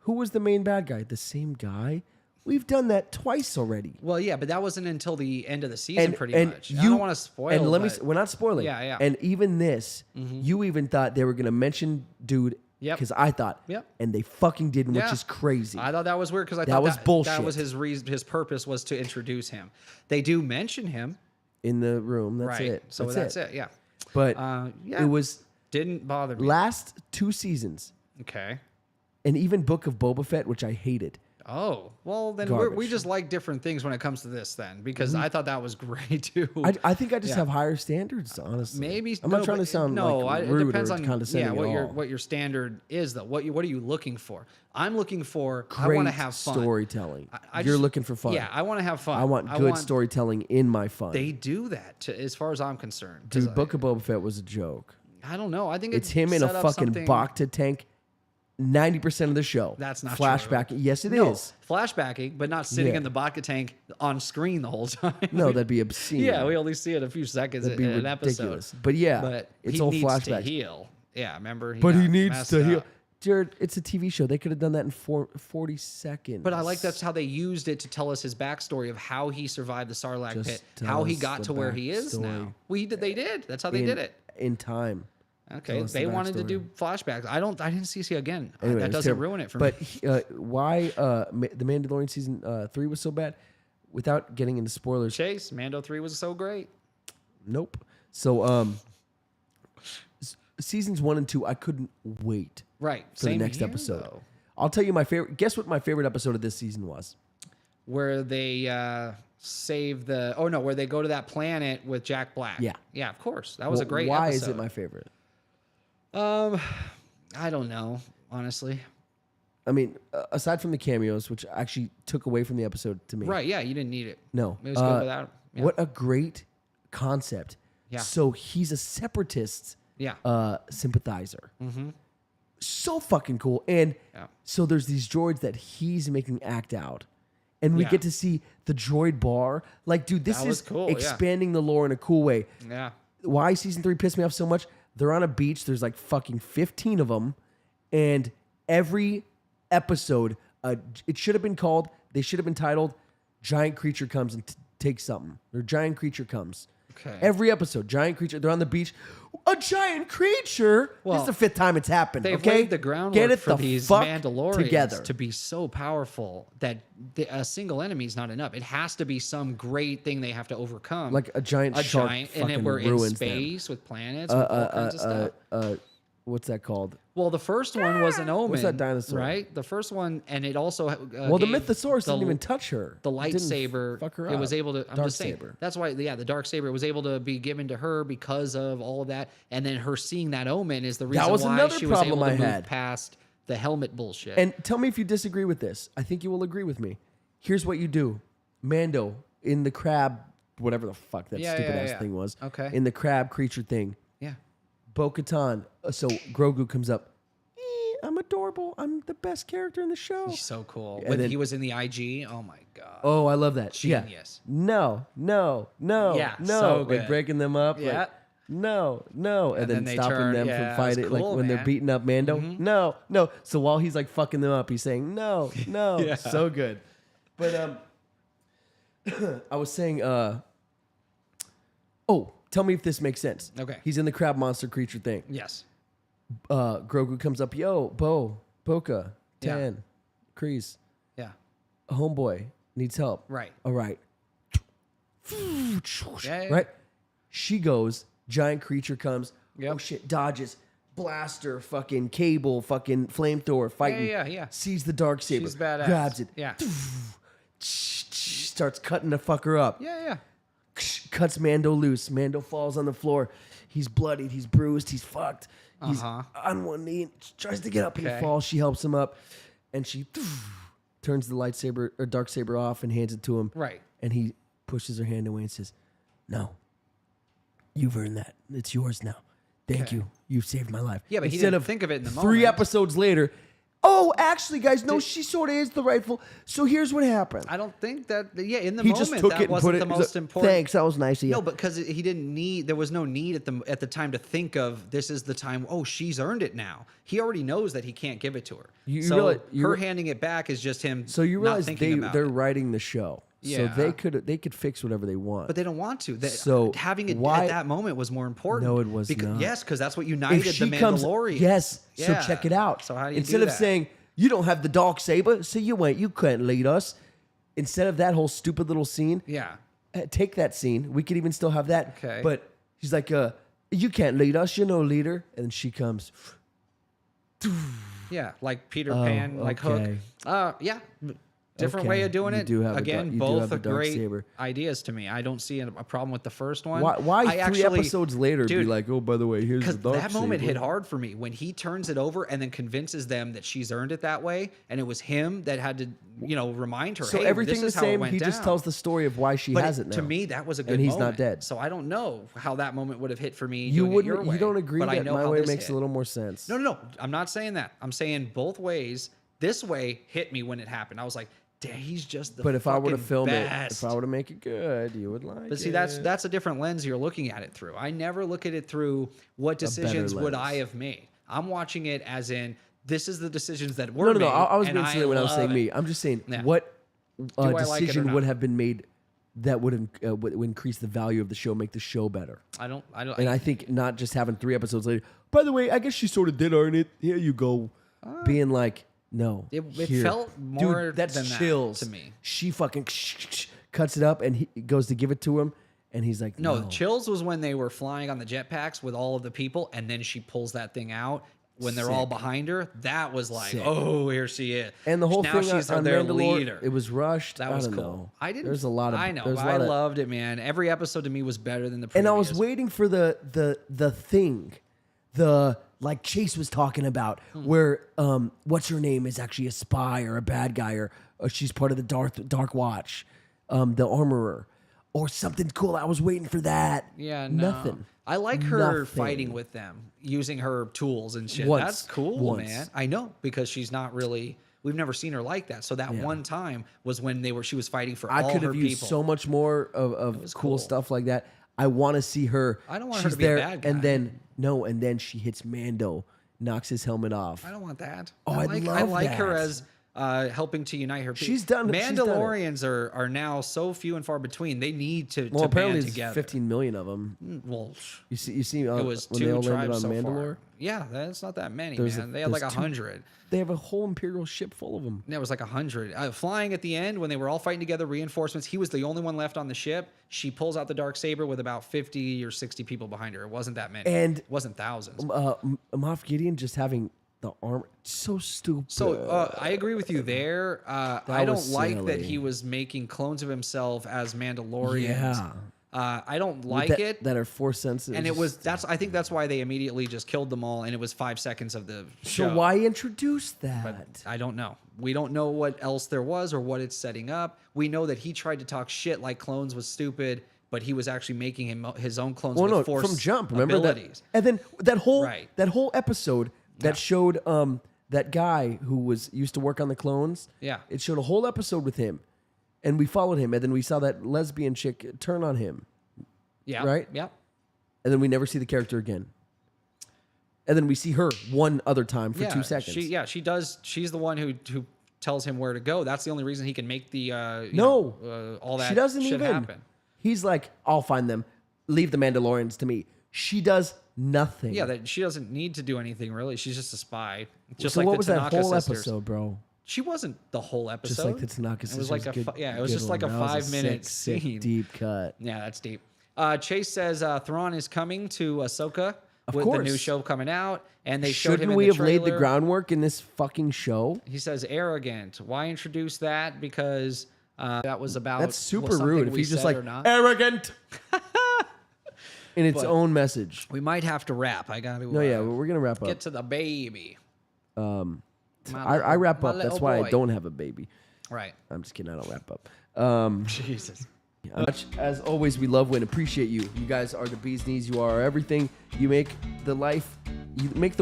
Who was the main bad guy? The same guy. We've done that twice already.
Well, yeah, but that wasn't until the end of the season, pretty much. I don't want to spoil.
And let me.
but-
We're not spoiling.
Yeah, yeah.
And even this, you even thought they were gonna mention dude.
Yep.
Because I thought.
Yep.
And they fucking didn't, which
Yeah.
is crazy.
I thought that was weird because I
That
thought
was
that
bullshit.
was his reason. His purpose was to introduce him. They do mention him,
In the room. That's
right?
it.
So that's it. Yeah,
But
yeah.
it was
didn't bother me.
last 2 seasons,
Okay.
and even Book of Boba Fett, which I hated.
Oh well, then we
Garbage.
just like different things when it comes to this, then, because I thought that was great too.
I think I just
Yeah.
have higher standards, honestly.
Maybe
I'm
no,
not trying to
but-
sound
no.
like
It
rude
depends
or
on
condescending
what
at
your
all.
what your standard is though. What are you looking for? I'm looking for. I
Great
want to have fun.
storytelling.
I
You're
just-
looking for fun.
Yeah, I want to have fun.
I want good storytelling in my fun.
They do that, as far as I'm concerned. 'Cause
Dude, Book of Boba Fett was a joke.
I don't know. I think
It's him in a
set up
fucking
something-
Bacta tank 90% of the show.
That's not
flashback.
true.
Yes, it
No,
is.
flashbacking, but not sitting
Yeah.
in the vodka tank on screen the whole time.
No, that'd be obscene.
Yeah, we only see it a few seconds
That'd
in
be
an episode.
ridiculous. But yeah,
But
it's
he
all
needs
flashbacks.
to heal. Yeah, remember?
But he
got
needs
messed
to heal.
up.
Jared, it's a TV show. They could have done that in 40 seconds.
But I like that's how they used it to tell us his backstory of how he survived the Sarlacc
Just
pit,
tell
how he
us
got
the
to where he is
backstory.
now. They did. That's how they
in,
did it.
in time.
Okay,
Tell us the
they wanted to
backstory.
do flashbacks. I didn't see again.
Anyway,
That
it's
doesn't
terrible.
ruin it for
but
me.
Why the Mandalorian season 3 was so bad? Without getting into spoilers,
Chase, Mando 3 was so great.
nope. So seasons 1 and 2, I couldn't wait
Right.
for
Same
the next
here,
episode.
though.
I'll tell you my favorite. Guess what my favorite episode of this season was?
Where they save the where they go to that planet with Jack Black.
Yeah.
Yeah, of course. That was a great
Why
episode.
is it my favorite?
I don't know, honestly.
I mean, aside from the cameos, which actually took away from the episode to me.
Right, yeah, you didn't need it.
No.
It was good without him. Yeah.
What a great concept.
Yeah.
So he's a separatist
Yeah.
sympathizer. Mm-hmm. So fucking cool. And
Yeah.
so there's these droids that he's making act out. And we
Yeah.
get to see the droid bar. Like, dude, this
That was
is
cool, yeah.
expanding the lore in a cool way.
Yeah.
Why season 3 pissed me off so much? They're on a beach. There's like fucking 15 of them, and every episode, it should have been called. They should have been titled "Giant Creature Comes and Takes Something," or "Giant Creature Comes."
Okay.
Every episode, giant creature. They're on the beach. A giant creature.
Well,
this is the 5th time it's happened.
They've
okay,
laid the groundwork
Get it
for
the
these
fuck
Mandalorians
together.
to be so powerful that a single enemy is not enough. It has to be some great thing they have to overcome,
Like a giant shark
and
fucking
we're in
ruins them.
space with planets, with all kinds of stuff.
What's that called?
Well, the first one was an omen.
What's that dinosaur?
Right? The first one, and it also
Well, the
gave
Mythosaurus didn't
the-
even touch her.
The
It didn't
lightsaber,
fuck her
it was
up.
able to. I'm
Dark
just saying.
saber.
That's why, yeah, the dark saber was able to be given to her because of all of that, and then her seeing that omen is the reason
was
why
another
she was able
problem
to
I
move
had.
past the helmet bullshit.
And tell me if you disagree with this. I think you will agree with me. Here's what you do. Mando in the crab, whatever the fuck that
Yeah,
stupid
yeah,
ass
yeah.
thing was.
Okay.
In the crab creature thing.
yeah,
Bo-Katan. So Grogu comes up. I'm adorable. I'm the best character in the show.
he's so cool.
And
When
then-
he was in the IG, oh my god.
Oh, I love that.
Genius.
Yeah. No.
Yeah,
No.
so
Like
good.
breaking them up.
Yeah.
Like, no. And
then
then
they
stopping
turn-
them
yeah,
from
it was
fighting. Like
cool,
when they're
man.
beating up Mando. No. So while he's like fucking them up, he's saying no.
Yeah.
So good. But I was saying, tell me if this makes sense.
Okay.
He's in the crab monster creature thing.
Yes.
Grogu comes up, yo, Boca,
Yeah.
Tan, Kreese,
Yeah.
homeboy needs help.
Right.
All right.
Yeah.
Right? She goes, giant creature comes.
Yep.
Oh shit, dodges. Blaster, fucking cable, fucking flamethrower, fighting.
Yeah.
Sees the dark saber.
She's badass.
Grabs it.
Yeah.
Starts cutting the fucker up.
Yeah.
Cuts Mando loose. Mando falls on the floor. He's bloodied. He's bruised. He's fucked. He's on one knee. Tries to get up. And he
Okay.
falls. She helps him up. And she turns the lightsaber or dark saber off and hands it to him.
Right.
And he pushes her hand away and says, "No, you've earned that. It's yours now. Thank
Okay.
you. You've saved my life."
Yeah, but he
Instead
didn't
of
think of it in the
3
moment.
episodes later, oh, actually, guys, no, she sort of is the rightful. So here's what happened.
I don't think that. Yeah, in the
He
moment,
just took
that
it and
wasn't
put it.
the
he's
most
like,
important.
Thanks, that was nice of you.
No, because he didn't need. There was no need at the time to think of this is the time. Oh, she's earned it now. He already knows that he can't give it to her.
You
so
realize-
her handing it back is just him.
So you
not
realize
thinking about
they're
it.
writing the show, so
Yeah.
they could fix whatever they want.
But they don't want to.
So
having it
why-
at that moment was more important.
No, it was not.
Yes, because that's what united
if she
the
comes,
Mandalorian.
yes. So
Yeah.
check it out.
So how do you
instead
do
of
that?
saying you don't have the dark saber, so you can't lead us. Instead of that whole stupid little scene,
Yeah.
take that scene. We could even still have that.
Okay.
But he's like, you can't lead us. You're no leader. And then she comes.
Yeah, like Peter Pan, like
okay.
Hook. Yeah, different
Okay,
way of doing
you
it.
do have
Again,
you do
both
have
are
a dark
great
saber.
ideas to me. I don't see a problem with the first one.
Why
I
3
actually-
episodes later be
Dude,
like, oh, by the way, here's the
because
dark
that moment
saber.
hit hard for me when he turns it over and then convinces them that she's earned it that way, and it was him that had to, remind her.
So
hey,
everything
this
the
is how it
same.
went
He just
down."
tells the story of why she
But
has it now.
to me, that was a good
and he's
moment.
not dead.
So I don't know how that moment would have hit for me.
You
doing it
wouldn't.
your way,
You don't agree
but I
that
know
my
how
way
this
makes
hit.
a little more sense.
No. I'm not saying that. I'm saying both ways. This way hit me when it happened. I was like, "Damn, he's just the."
But if I were to
fucking
film
best.
it, if I were to make it good, you would like.
But see,
it.
that's a different lens you're looking at it through. I never look at it through what decisions would
lens.
I have made. I'm watching it as in this is the decisions that were
No.
made.
I was
and
being silly when I was
love
saying
it.
me. I'm just saying
Yeah.
what
I like it or
decision
not?
would have been made that would increase the value of the show, make the show better.
I don't.
And I think not just having 3 episodes later. By the way, I guess she sort of did earn it. Here you go. Being like, no.
It
here.
felt more
Dude, that's
than that
chills
to me.
She fucking cuts it up and he goes to give it to him, and he's like,
No,
no.
chills was when they were flying on the jetpacks with all of the people, and then she pulls that thing out when they're all
Sick.
behind her. That was like,
Sick.
oh, here she is.
And the whole
now
thing
she's
on
their
Mandalore,
leader.
it was rushed.
That was
I don't
cool.
know.
I didn't.
There's a lot of.
I know.
There's a
I
lot of,
loved it, man. Every episode to me was better than the previous.
And I was waiting for the thing, like Chase was talking about, where what's her name is actually a spy or a bad guy or she's part of the Dark Watch, the armorer, or something cool. I was waiting for that.
Yeah, no.
Nothing.
I like her
Nothing.
fighting with them, using her tools and shit.
Once.
That's cool,
Once.
man. I know because she's not really. We've never seen her like that. So that one time was when she was fighting for
I
all
could
her
have used
people.
so much more of
was
cool
cool.
stuff like that. I want to see her.
I don't want her
she's
to be a
there,
bad guy.
and then No, and then she hits Mando, knocks his helmet off.
I don't want that.
Oh,
I
love
like her
that.
as helping to unite her people.
She's done it.
Mandalorians are now so few and far between. They need to
Well, apparently
band
there's
together.
15 million of them.
Well,
You see,
it was
when they
2
all landed
tribes
on
so
Mandalore.
far. Yeah, that's not that many,
There's
man. They had like
there's
100.
They have a whole Imperial ship full of them.
Yeah, it was like 100. Flying at the end when they were all fighting together, reinforcements. He was the only one left on the ship. She pulls out the Darksaber with about 50 or 60 people behind her. It wasn't that many.
And
it wasn't thousands.
Moff Gideon just having the armor, so stupid.
So I agree with you there. I don't
was
like that
silly.
he was making clones of himself as Mandalorians.
Yeah.
I don't like
that,
it.
that are force sensitive.
And it was I think that's why they immediately just killed them all, and it was 5 seconds of the show.
So why introduce that?
But I don't know. We don't know what else there was or what it's setting up. We know that he tried to talk shit like clones was stupid, but he was actually making his own clones with force
from jump. Remember
abilities.
that? And then that whole
Right.
episode that showed that guy who used to work on the clones.
Yeah.
It showed a whole episode with him, and we followed him, and then we saw that lesbian chick turn on him.
Yeah.
Right?
Yeah.
And then we never see the character again. And then we see her one other time for 2 seconds.
She does. She's the one who tells him where to go. That's the only reason he can make the all that
she doesn't
shit
even.
happen.
He's like, I'll find them. Leave the Mandalorians to me. She does nothing.
Yeah, that she doesn't need to do anything really. She's just a spy. Just
so
like
what
the
was
Tanaka
that whole
sisters.
episode, bro?
She wasn't the whole episode.
Just like the Tanaka
It was like
sisters.
it was just like a 5-minute scene.
Deep cut.
Yeah, that's deep. Chase says Thrawn is coming to Ahsoka with
course.
the new show coming out, and they showed him
Shouldn't
in
we
the
have laid the
trailer.
groundwork in this fucking show?
He says arrogant. Why introduce that? Because that was about
That's super
something
rude. If
we
he's just
said
like
or not.
arrogant in its own message.
We might have to wrap. I got to.
No, yeah, we're gonna wrap up.
get to the baby.
I wrap
my
up. That's
little
why I
boy.
don't have a baby.
Right.
I'm just kidding. I don't wrap up.
Jesus.
Much as always, we love and appreciate you. You guys are the bee's knees. You are everything. You make the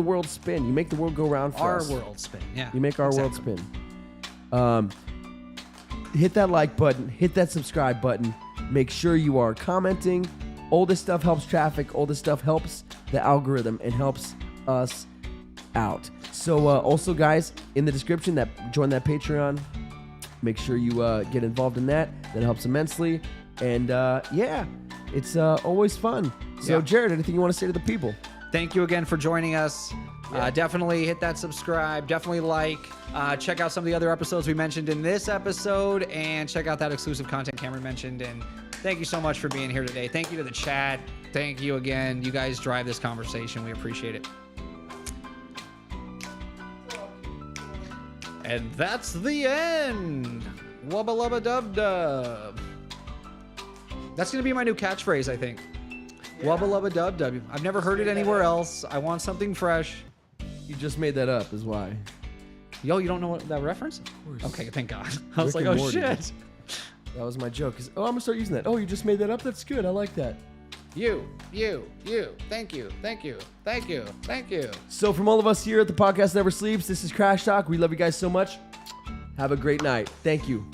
world spin. You make the world go round for
Our
us.
world spin. Yeah.
You make our world spin. Hit that like button. Hit that subscribe button. Make sure you are commenting. All this stuff helps traffic. All this stuff helps the algorithm and helps us out. So also, guys, in the description, join that Patreon. Make sure you get involved in that. That helps immensely. And yeah, it's always fun. So,
Yeah.
Jared, anything you want to say to the people?
Thank you again for joining us. Definitely hit that subscribe. Definitely like. Check out some of the other episodes we mentioned in this episode, and check out that exclusive content Cameron mentioned. And thank you so much for being here today. Thank you to the chat. Thank you again. You guys drive this conversation. We appreciate it. And that's the end. Wubba lubba dub dub. That's gonna be my new catchphrase, I think. Wubba lubba dub dub. I've never heard it anywhere else. I want something fresh.
You just made that up, is why.
Yo, you don't know that reference? Of course. Okay, thank God. I was
Rick
like,
and
oh
Morty.
shit.
That was my joke. I'm gonna start using that. Oh, you just made that up? That's good. I like that.
You. Thank you.
So from all of us here at the Podcast Never Sleeps, this is Crash Talk. We love you guys so much. Have a great night. Thank you.